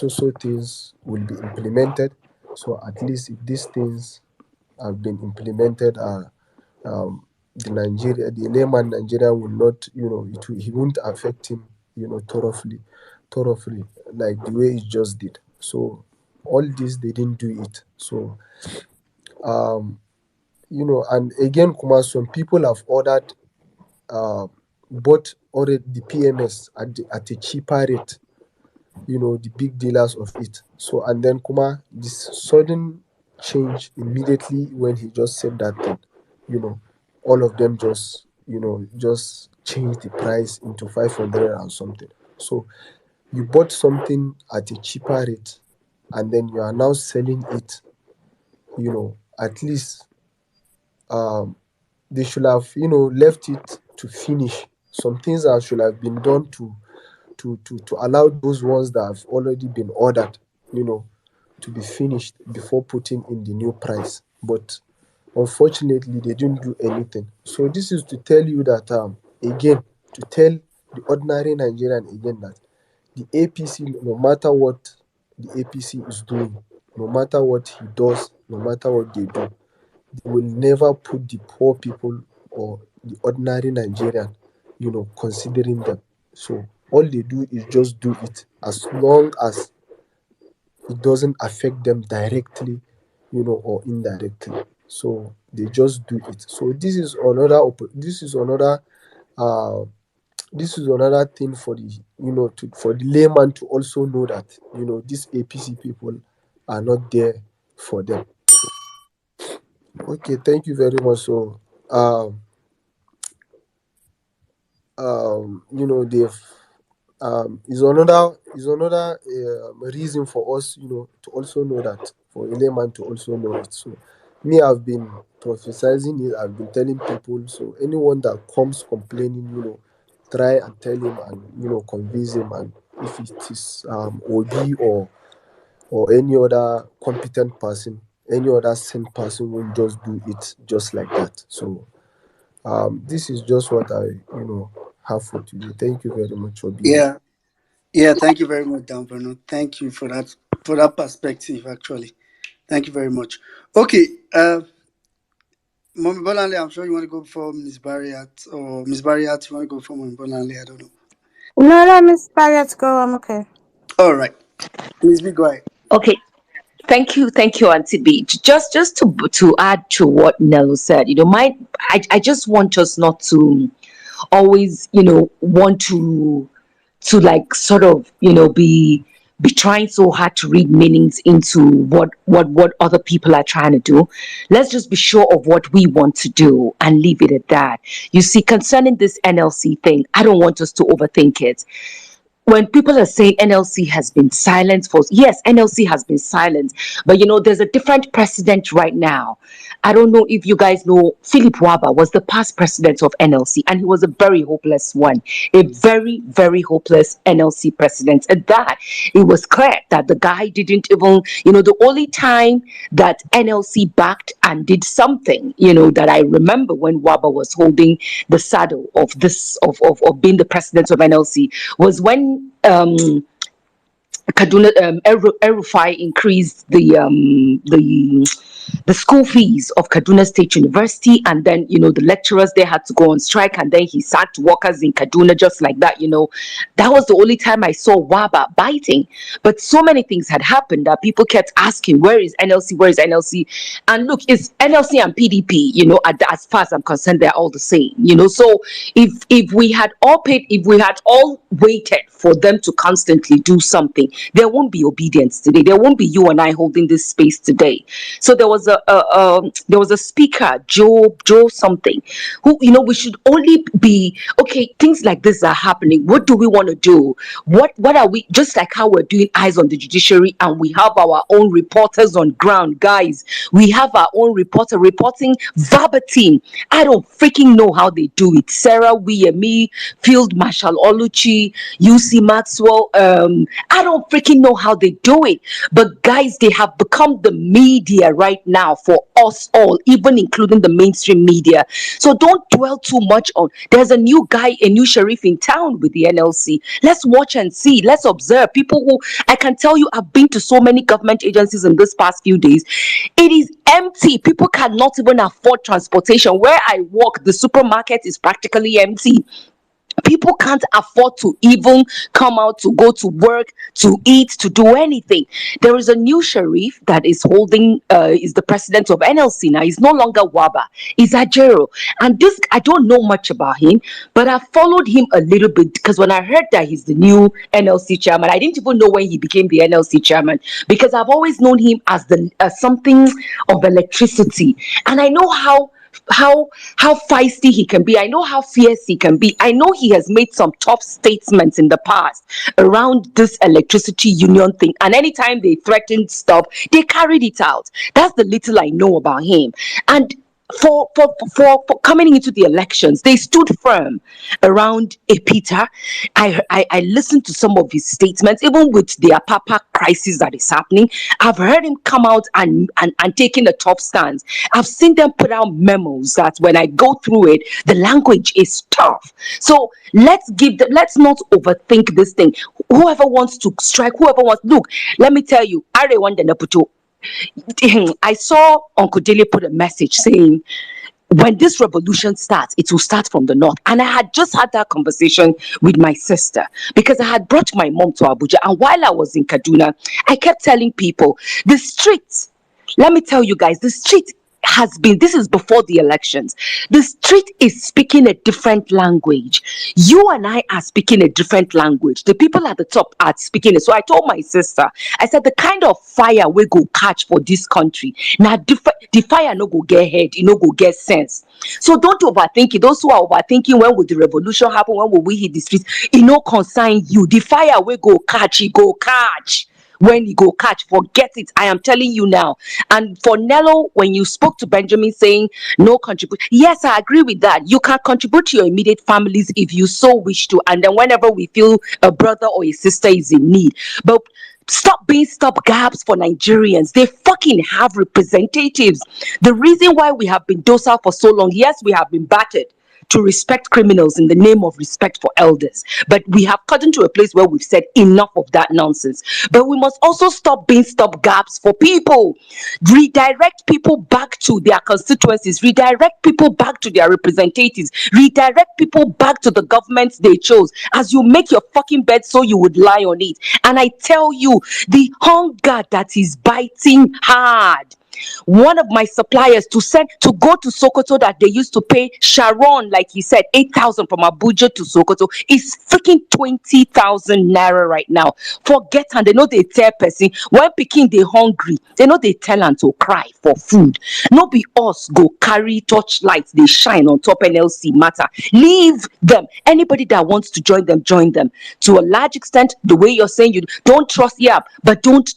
things will be implemented. So at least if these things have been implemented, the layman Nigeria will not, he won't affect him, thoroughly, like the way it just did. So all this, they didn't do it. So and again, Kuma, some people have ordered bought already the PMS at a cheaper rate, the big dealers of it. So and then Kuma, this sudden change immediately when he just said that thing, all of them just changed the price into 500 and something. So you bought something at a cheaper rate, and then you are now selling it, at least they should have left it to finish. Some things that should have been done to allow those ones that have already been ordered, to be finished before putting in the new price. But unfortunately, they didn't do anything. So this is to tell you that again, to tell the ordinary Nigerian again, that the APC, no matter what the APC is doing, no matter what he does, no matter what they do, they will never put the poor people or the ordinary Nigerian, considering them. So all they do is just do it as long as it doesn't affect them directly, or indirectly. So they just do it. So uh this is another thing for the for the layman to also know that these APC people are not there for them. Okay, thank you very much. So they've is another reason for us, to also know that, for a layman to also know it. So me, I've been prophesizing it, I've been telling people. So anyone that comes complaining, try and tell him, and convince him. And if it is OB or any other competent person, any other sane person, will just do it just like that. So this is just what I have for today. Thank you very much for being here. Yeah, yeah. Thank you very much, Dan Bruno. Thank you for that perspective. Actually, thank you very much. Okay, Mommy Bolanle, I'm sure you want to go before Miss Barriat, or Miss Barriat, you want to go before Mommy Bolanle. I don't know. No, no, Miss Barrier, go. I'm okay. All right, Miss B, go ahead. Okay, thank you, Auntie B. Just to add to what Nello said, I just want us not to always, want to like sort of, be trying so hard to read meanings into what other people are trying to do. Let's just be sure of what we want to do and leave it at that. You see, concerning this NLC thing, I don't want us to overthink it. When people are saying NLC has been silent for, yes, NLC has been silent, but there's a different precedent right now. I don't know if you guys know, Philip Waba was the past president of NLC, and he was a very hopeless one, a very, very hopeless NLC president. And that it was clear that the guy didn't even, the only time that NLC backed and did something, that I remember when Waba was holding the saddle of this of being the president of NLC was when Kaduna El Rufai increased the the school fees of Kaduna State University, and then the lecturers there had to go on strike, and then he sacked workers in Kaduna just like that. That was the only time I saw Waba biting. But so many things had happened that people kept asking, where is NLC, where is NLC? And look, it's NLC and PDP, as far as I'm concerned, they're all the same. So if we had all waited for them to constantly do something, there won't be obedience today. There won't be you and I holding this space today. So there was a speaker, Joe something, who we should only be okay. Things like this are happening. What do we want to do? What are we? Just like how we're doing eyes on the judiciary, and we have our own reporters on ground, guys. We have our own reporter reporting verbatim. I don't freaking know how they do it. Sarah Wiyemi, Field Marshal Oluchi, UC Maxwell. I don't freaking know how they do it. But guys, they have become the media right now for us all, even including the mainstream media. So don't dwell too much on. There's a new guy, a new sheriff in town with the NLC. Let's watch and see. Let's observe. People who I can tell you, I've been to so many government agencies in this past few days. It is empty. People cannot even afford transportation. Where I work, the supermarket is practically empty. People can't afford to even come out to go to work, to eat, to do anything. There is a new sheriff that is is the president of NLC now. He's no longer Waba. He's Ajero. And this, I don't know much about him, but I followed him a little bit because when I heard that he's the new NLC chairman, I didn't even know when he became the NLC chairman because I've always known him as something of electricity. And I know how feisty he can be. I know how fierce he can be. I know he has made some tough statements in the past around this electricity union thing. And anytime they threatened stuff, they carried it out. That's the little I know about him. And for coming into the elections, they stood firm around a Peter. I listened to some of his statements, even with the Apapa crisis that is happening. I've heard him come out and taking a tough stance. I've seen them put out memos that when I go through it, the language is tough. So let's not overthink this thing. Whoever wants to strike, look, let me tell you, I saw Uncle Dele put a message saying, when this revolution starts, it will start from the north. And I had just had that conversation with my sister because I had brought my mom to Abuja. And while I was in Kaduna, I kept telling people, the streets, let me tell you guys, the street this is before the elections. The street is speaking a different language. You and I are speaking a different language. The people at the top are speaking it. So I told my sister, I said, the kind of fire we go catch for this country, now the fire no go get head, it no go get sense. So don't overthink it. Those who are overthinking, when will the revolution happen, when will we hit the streets, it no concern you. The fire we go catch, it go catch. When you go catch, forget it. I am telling you now. And for Nello, when you spoke to Benjamin saying no contribution, yes, I agree with that. You can contribute to your immediate families if you so wish to. And then whenever we feel a brother or a sister is in need. But stop being stopgaps for Nigerians. They fucking have representatives. The reason why we have been docile for so long, yes, we have been battered to respect criminals in the name of respect for elders. But we have gotten to a place where we've said enough of that nonsense. But we must also stop being stopgaps for people. Redirect people back to their constituencies. Redirect people back to their representatives. Redirect people back to the governments they chose. As you make your fucking bed, so you would lie on it. And I tell you, the hunger that is biting hard. One of my suppliers to go to Sokoto that they used to pay Sharon, like he said, 8,000 from Abuja to Sokoto is freaking 20,000 naira right now. Forget, and they know they tell person when picking they hungry, they know they tell and to cry for food. No be us go carry torchlights, they shine on top NLC matter. Leave them. Anybody that wants to join them, join them. To a large extent, the way you're saying, you don't trust, yeah, but don't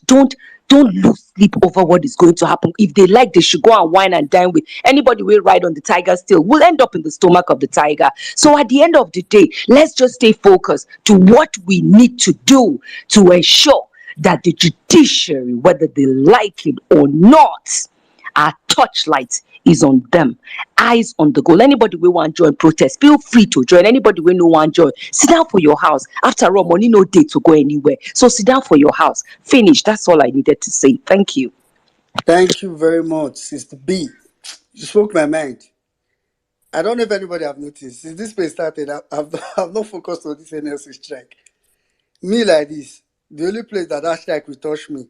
lose sleep over what is going to happen. If they like, they should go and wine and dine with anybody will ride on the tiger still will end up in the stomach of the tiger. So at the end of the day, let's just stay focused to what we need to do to ensure that the judiciary, whether they like it or not, our torchlight is on them. Eyes on the goal. Anybody we want to join protest, feel free to join. Anybody we no want to join, sit down for your house. After all, money no day to go anywhere. So sit down for your house. Finish. That's all I needed to say. Thank you. Thank you very much, Sister B. You spoke my mind. I don't know if anybody have noticed. Since this place started, I've not focused on this NLC strike. Me like this, the only place that strike will touch me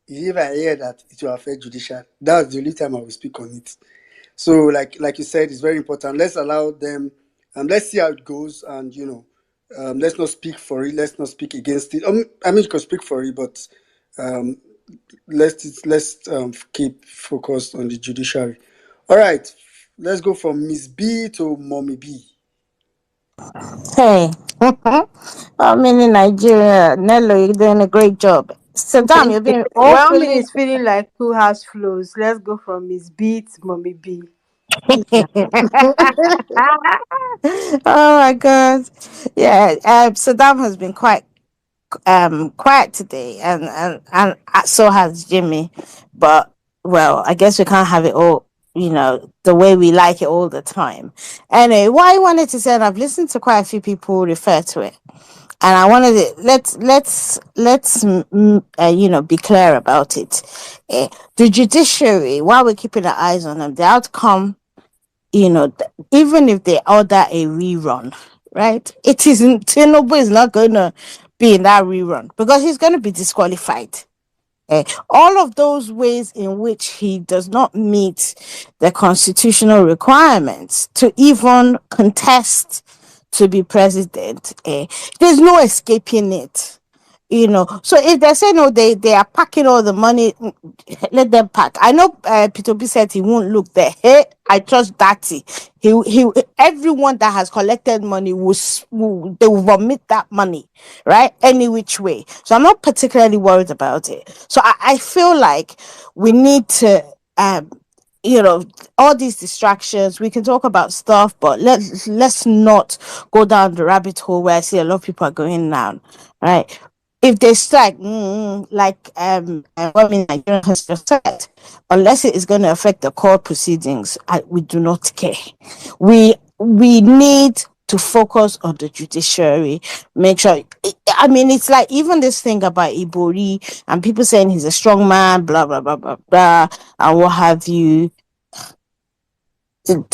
is if I hear that it will affect judicial. That's the only time I will speak on it. So, like you said, it's very important. Let's allow them. Let's see how it goes, and let's not speak for it. Let's not speak against it. I mean, you can speak for it, but um, let's keep focused on the judiciary. All right, let's go from Miss B to Mommy B. Hey, I'm in Nigeria. Nello, you're doing a great job. Saddam, you're being Well, me awfully. is feeling like Cool House flows. Let's go from Miss B to Mommy B. Oh my God. Yeah, Saddam has been quite quiet today, and so has Jimmy. But well, I guess we can't have it all, the way we like it all the time. Anyway, what I wanted to say, and I've listened to quite a few people refer to it, and I wanted to be clear about it. The judiciary, while we're keeping our eyes on them, the outcome, even if they order a rerun, right? It isn't Tinubu is not going to be in that rerun because he's going to be disqualified. All of those ways in which he does not meet the constitutional requirements to even contest to be president, there's no escaping it. So if they say no, they are packing all the money. Let them pack. I know Peter B said he won't look there. Hey, I trust Daddy. He everyone that has collected money they will vomit that money, right? Any which way. So I'm not particularly worried about it. So I feel like we need to you know all these distractions. We can talk about stuff, but let's not go down the rabbit hole where I see a lot of people are going down, right? If they strike, like what Nigeria has just said, unless it is going to affect the court proceedings, we do not care. We need to focus on the judiciary. Make sure. I mean, it's like even this thing about Ibori and people saying he's a strong man, blah blah blah blah blah, and what have you.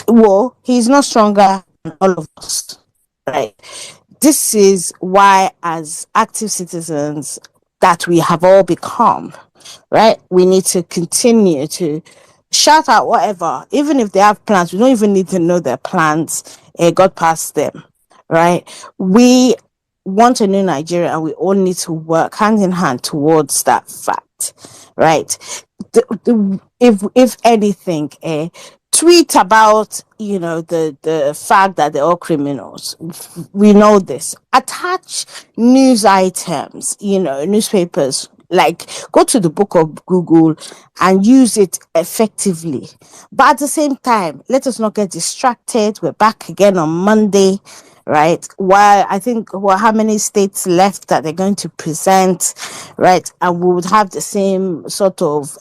Well, he's not stronger than all of us, right? This is why, as active citizens that we have all become, right, we need to continue to shout out whatever, even if they have plans. We don't even need to know their plans. God passed them, right? We want a new Nigeria, and we all need to work hand in hand towards that fact, right? If anything, tweet about the fact that they're all criminals. We know this. Attach news items, newspapers, like go to the book of Google and use it effectively. But at the same time, let us not get distracted. We're back again on Monday, right? While I think, how many states left that they're going to present, right? And we would have the same sort of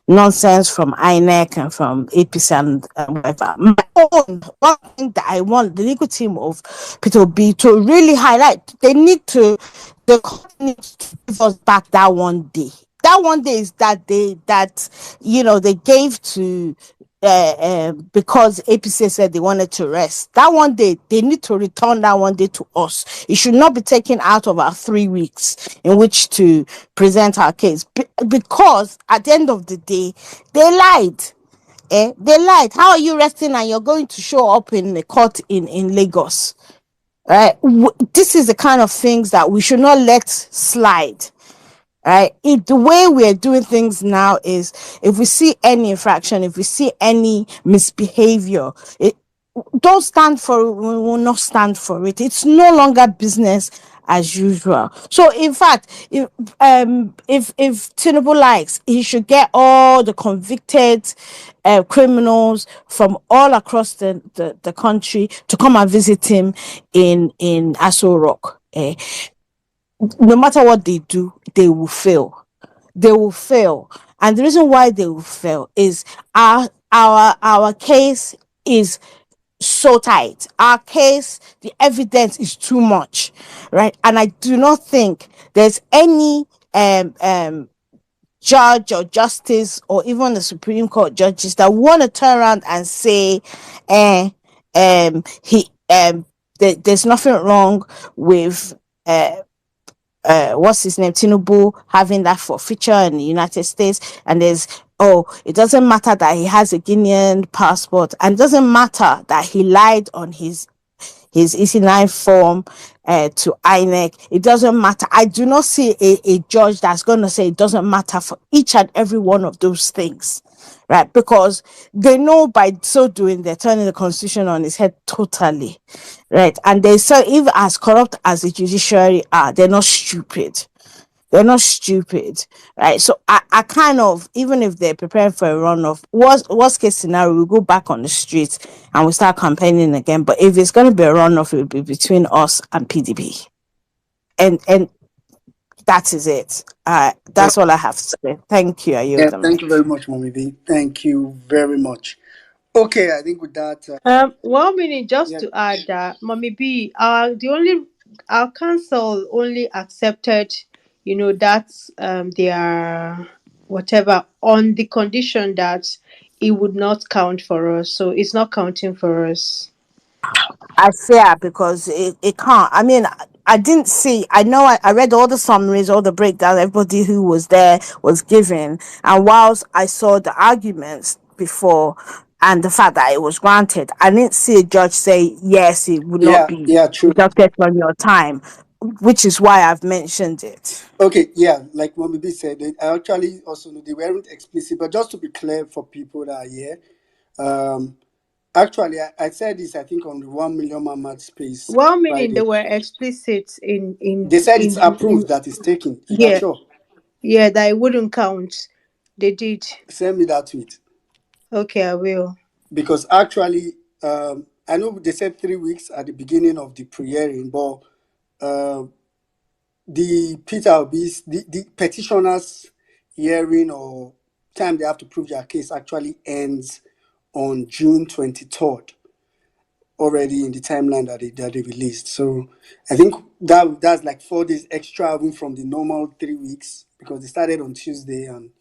nonsense from INEC and from APC and whatever. My own one thing that I want the legal team of Peter B to really highlight, the court needs to give us back that one day. That one day is that day that they gave to because APC said they wanted to rest. That one day, they need to return that one day to us. It should not be taken out of our 3 weeks in which to present our case. Because at the end of the day, they lied. They lied. How are you resting and you're going to show up in the court in Lagos? Right? This is the kind of things that we should not let slide. Right? The way we're doing things now is, if we see any infraction, if we see any misbehavior, don't stand for it. We will not stand for it. It's no longer business as usual. So in fact, if Tinubu likes, he should get all the convicted criminals from all across the country to come and visit him in Aso Rock. No matter what they do, they will fail. They will fail. And the reason why they will fail is our case is so tight. Our case, the evidence is too much, right? And I do not think there's any judge or justice or even the Supreme Court judges that want to turn around and say, eh, he there's nothing wrong with what's his name, Tinubu, having that forfeiture in the United States, and there's, oh, it doesn't matter that he has a Guinean passport, and it doesn't matter that he lied on his EC9 form to INEC. It doesn't matter. I do not see a judge that's going to say it doesn't matter for each and every one of those things, right? Because they know by so doing, they're turning the constitution on its head totally, right? And they say, even as corrupt as the judiciary are, they're not stupid. They're not stupid, right? So I kind of, even if they're preparing for a runoff, worst case scenario, we go back on the streets and we start campaigning again. But if it's going to be a runoff, it will be between us and PDP, and that is it. That's all I have to say. Thank you. I yield Yeah, the thank mic. you very much, Mommy B. Thank you very much. Okay, I think with that, 1 minute just yeah, to add that Mommy B, our council only accepted, that's their whatever on the condition that it would not count for us. So it's not counting for us. I fear because it can't. I mean, I didn't see. I know I read all the summaries, all the breakdown. Everybody who was there was giving, and whilst I saw the arguments before and the fact that it was granted, I didn't see a judge say yes, it would not yeah, be yeah, true. deducted from your time, which is why I've mentioned it. Okay, yeah, like Mommy B said, I actually also know they weren't explicit, but just to be clear for people that are here, um, actually, I said this, I think, on the 1 million Mamad space 1 minute they Friday. were explicit in They said it's in approved that it's taken. You are yeah, sure? yeah, that it wouldn't count. They did. Send me that tweet. Okay, I will. Because actually, I know they said 3 weeks at the beginning of the pre-hearing, but uh, the Peter Obis, the petitioners' hearing or time they have to prove their case actually ends on June 23rd, already in the timeline that they released. So I think that's like 4 days extra even from the normal 3 weeks because they started on Tuesday and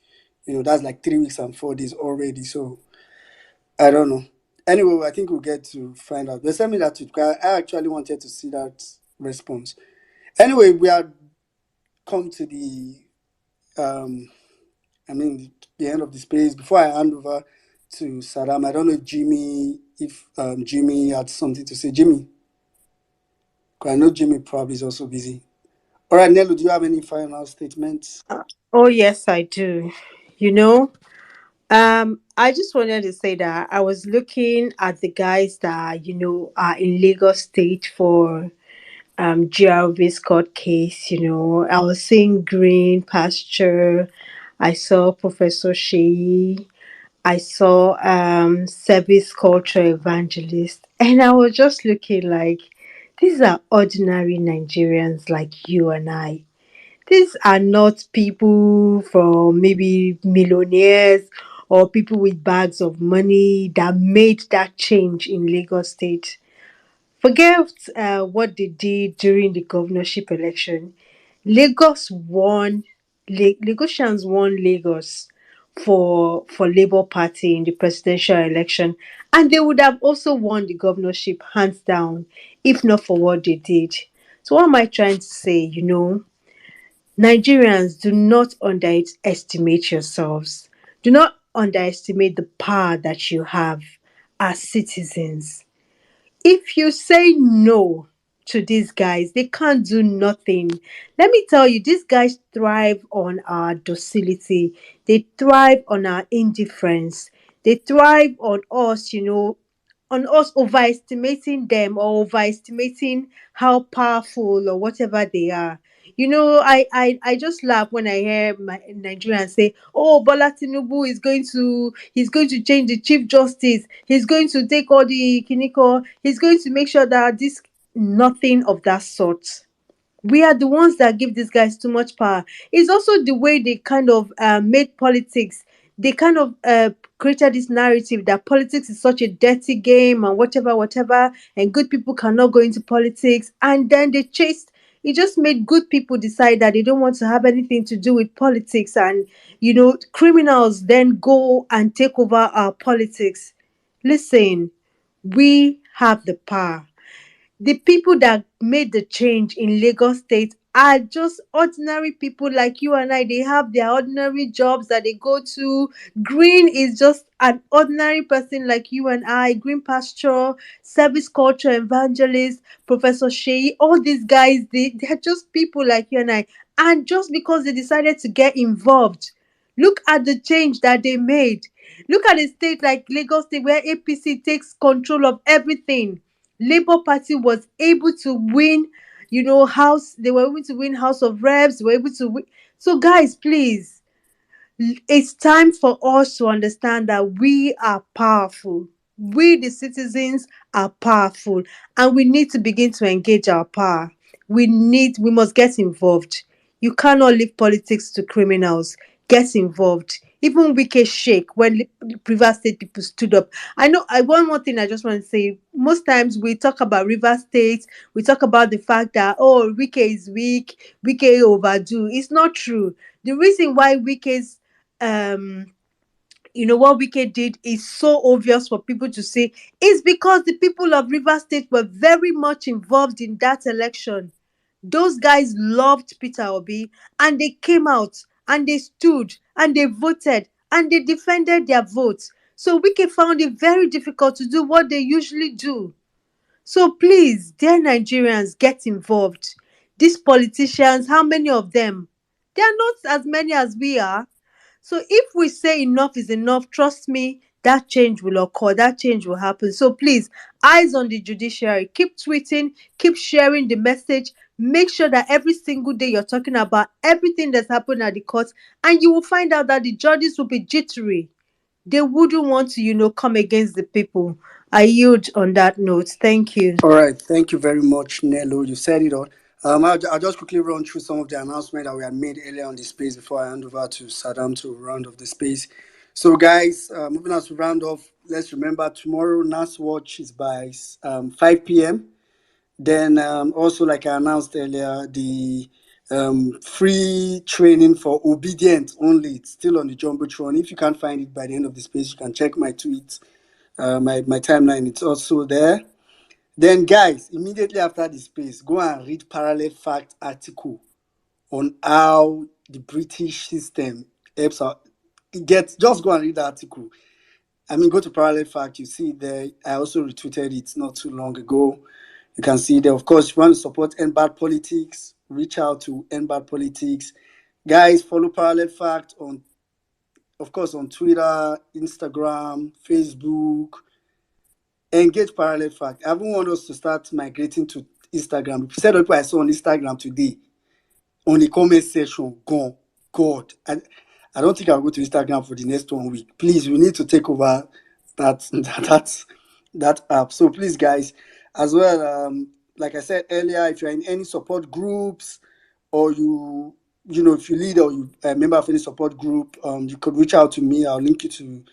that's like 3 weeks and 4 days already. So I don't know. Anyway, I think we'll get to find out. They sent me that tweet because I actually wanted to see that response. Anyway, we are come to um the end of the space. Before I hand over to Saddam, I don't know if Jimmy had something to say. Jimmy, 'cause I know Jimmy probably is also busy. All right, Nello, do you have any final statements? Oh yes, I do. You know, I just wanted to say that I was looking at the guys that are in Lagos State for GRV's court case. I was seeing Green Pasture. I saw Professor Sheyi. I saw Service Culture Evangelist, and I was just looking like these are ordinary Nigerians like you and I. These are not people from maybe millionaires or people with bags of money that made that change in Lagos State. Forget what they did during the governorship election. Lagos won. Lagosians won Lagos for Labour Party in the presidential election, and they would have also won the governorship hands down if not for what they did. So what am I trying to say? Nigerians, do not underestimate yourselves. Do not underestimate the power that you have as citizens. If you say no to these guys, they can't do nothing. Let me tell you, these guys thrive on our docility, they thrive on our indifference, they thrive on us overestimating them or overestimating how powerful or whatever they are. I just laugh when I hear my Nigerians say, "Oh, Bola Tinubu he's going to change the chief justice. He's going to take all the kiniko. He's going to make sure that this nothing of that sort." We are the ones that give these guys too much power. It's also the way they kind of made politics. They kind of created this narrative that politics is such a dirty game and whatever, whatever, and good people cannot go into politics. And then they chased It just made good people decide that they don't want to have anything to do with politics, and criminals then go and take over our politics. Listen, we have the power. The people that made the change in Lagos State are just ordinary people like you and I. They have their ordinary jobs that they go to. Green is just an ordinary person like you and I. Green Pasture, Service Culture Evangelist, Professor Shea, all these guys, they're just people like you and I. And just because they decided to get involved, look at the change that they made. Look at a state like Lagos State where APC takes control of everything. Labour Party was able to win, house. They were able to win House of Reps. They were able to win. So, guys, please, it's time for us to understand that we are powerful. We, the citizens, are powerful, and we need to begin to engage our power. We must get involved. You cannot leave politics to criminals. Get involved. Even Wike shake when River State people stood up. I know. One more thing I just want to say. Most times we talk about River State. We talk about the fact that Wike is weak. Wike overdo. It's not true. The reason why Wike's um what Wike did is so obvious for people to say is because the people of River State were very much involved in that election. Those guys loved Peter Obi, and they came out and they stood and they voted and they defended their votes. So Wike found it very difficult to do what they usually do. So please, dear Nigerians, get involved. These politicians, how many of them? They are not as many as we are. So if we say enough is enough, trust me, that change will occur, that change will happen. So please, eyes on the judiciary. Keep tweeting, keep sharing the message. Make sure that every single day you're talking about everything that's happened at the court, and you will find out that the judges will be jittery. They wouldn't want to, come against the people. I yield on that note. Thank you. All right, thank you very much, Nello. You said it all. I'll just quickly run through some of the announcements that we had made earlier on the space before I hand over to Saddam to round off the space. So, guys, moving on to round off, let's remember tomorrow, NAS Watch is by 5 p.m. Then, also, like I announced earlier, the free training for obedient only, it's still on the Jumbotron. If you can't find it by the end of the space, you can check my tweets, my timeline, it's also there. Then, guys, immediately after the space, go and read Parallel Fact article on how the British system helps out. Just go and read the article. I mean, go to Parallel Fact, you see it there. I also retweeted it not too long ago. You can see there. Of course, if you want to support End Bad Politics, reach out to End Bad Politics. Guys, follow Parallel Fact on Twitter, Instagram, Facebook. Engage Parallel Fact. I even want us to start migrating to Instagram. If you said people I saw on Instagram today, on the comment section, gone. God, I don't think I'll go to Instagram for the next 1 week. Please, we need to take over that app. So please, guys, as well, like I said earlier, if you're in any support groups, or if you lead or you a member of any support group, you could reach out to me. I'll link you to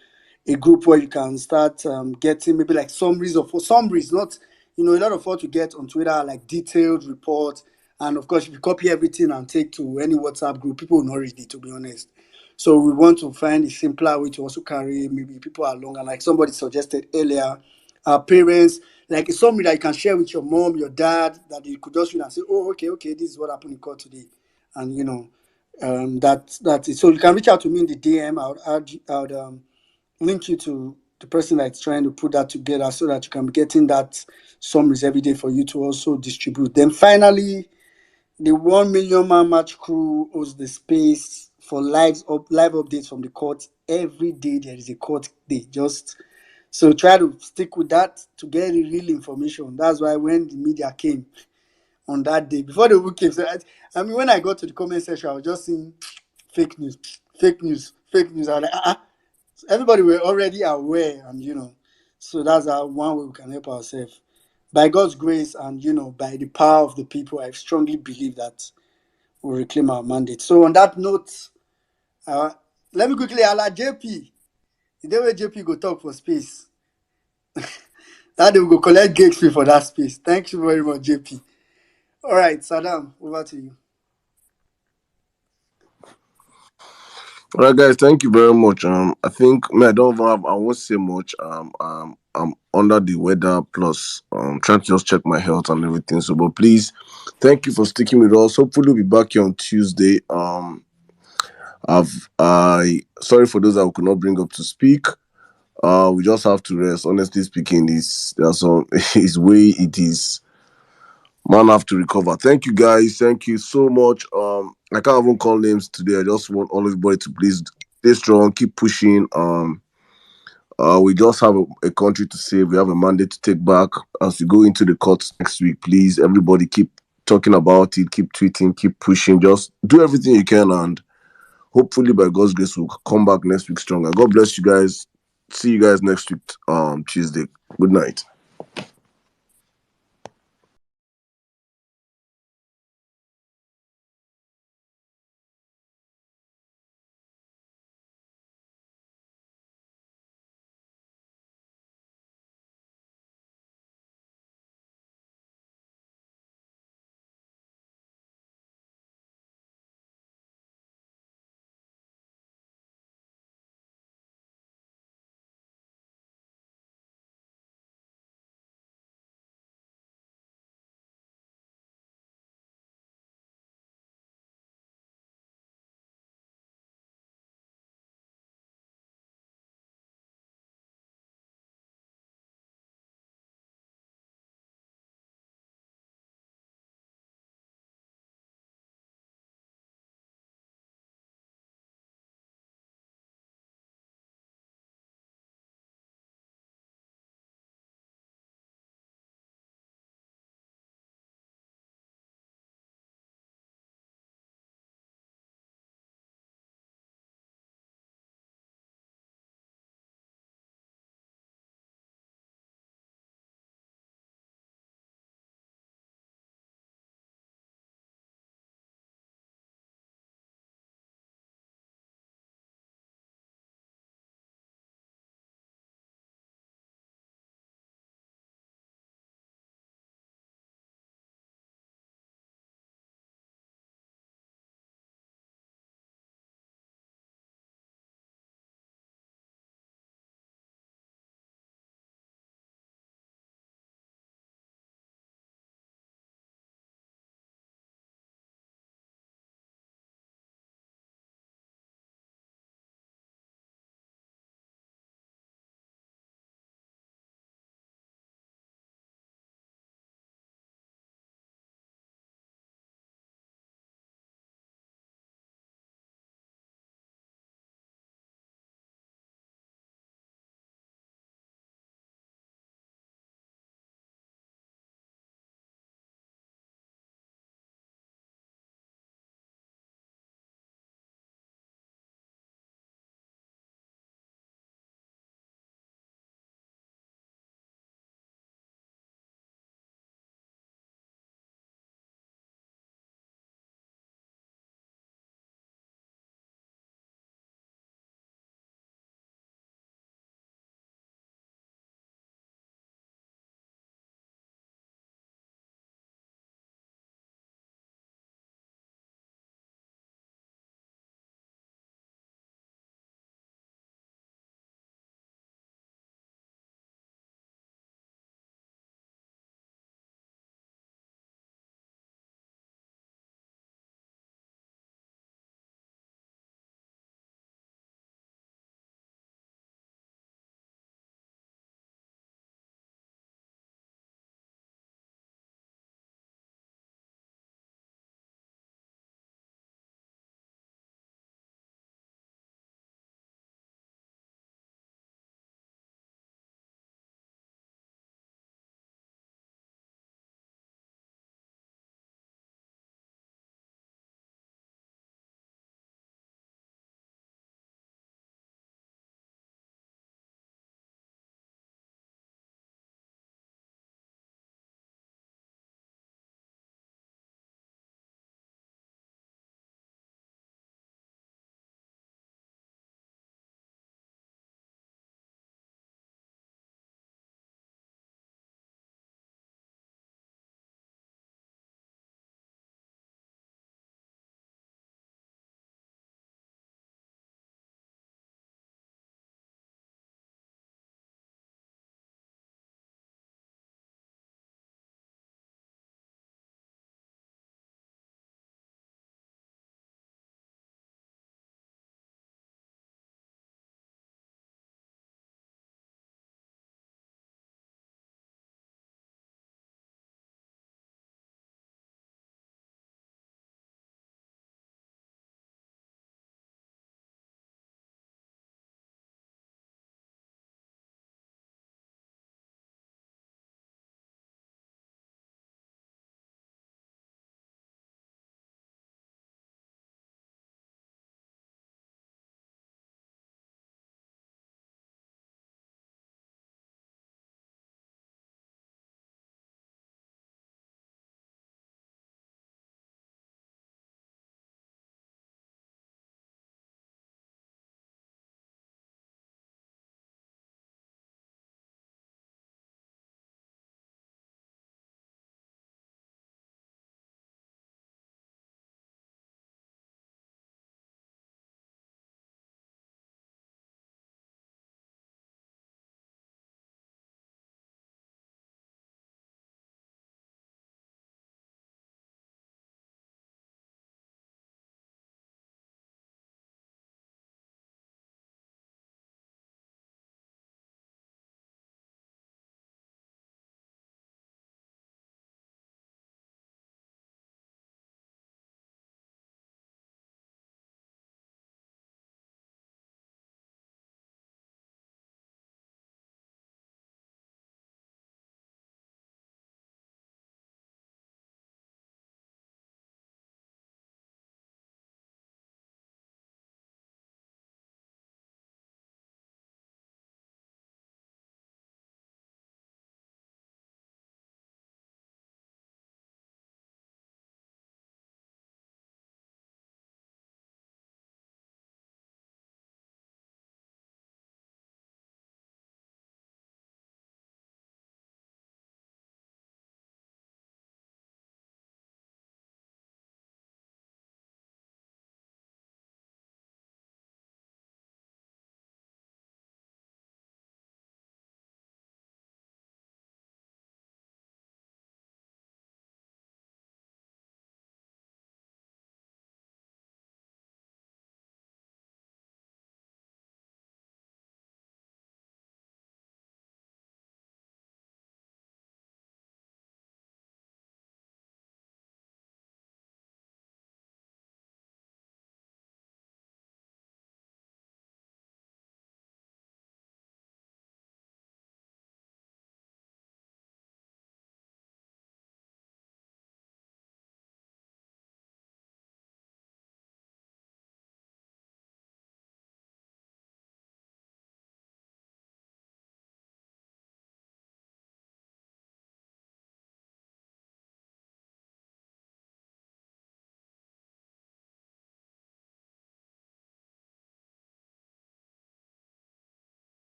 a group where you can start getting maybe like summaries, not a lot of what you get on Twitter are like detailed reports. And of course, if you copy everything and take to any WhatsApp group, people will not read it, to be honest. So we want to find a simpler way to also carry maybe people along. And like somebody suggested earlier, our parents, like a summary that you can share with your mom, your dad, that you could just read and say, oh, okay, this is what happened in court today. And that's it. So you can reach out to me in the DM. I would link you to the person that's trying to put that together so that you can be getting that summaries every day for you to also distribute. Then finally, the 1 million man match crew hosts the space for live updates from the court. Every day there is a court day. So try to stick with that to get the real information. That's why when the media came on that day, before the week came, so I mean, when I got to the comment section, I was just seeing fake news, fake news, fake news. I was like, everybody were already aware, and so that's how one way we can help ourselves. By God's grace and by the power of the people, I strongly believe that we'll reclaim our mandate. So on that note, let me quickly allow JP. The day where JP go talk for space. That day we go collect gate fee for that space. Thank you very much, JP. All right, Saddam, over to you. All right, guys, thank you very much. I think I don't have, I won't say much. I'm under the weather, plus trying to just check my health and everything. So, but please, thank you for sticking with us. Hopefully, we'll be back here on Tuesday. I sorry for those that we could not bring up to speak. We just have to rest. Honestly speaking, this there's some is way it is. Man, have to recover. Thank you, guys. Thank you so much. I can't even call names today. I just want all everybody to please stay strong, keep pushing. We just have a country to save. We have a mandate to take back as we go into the courts next week. Please, everybody, keep talking about it, keep tweeting, keep pushing. Just do everything you can, and hopefully, by God's grace, we'll come back next week stronger. God bless you guys. See you guys next week, Tuesday. Good night.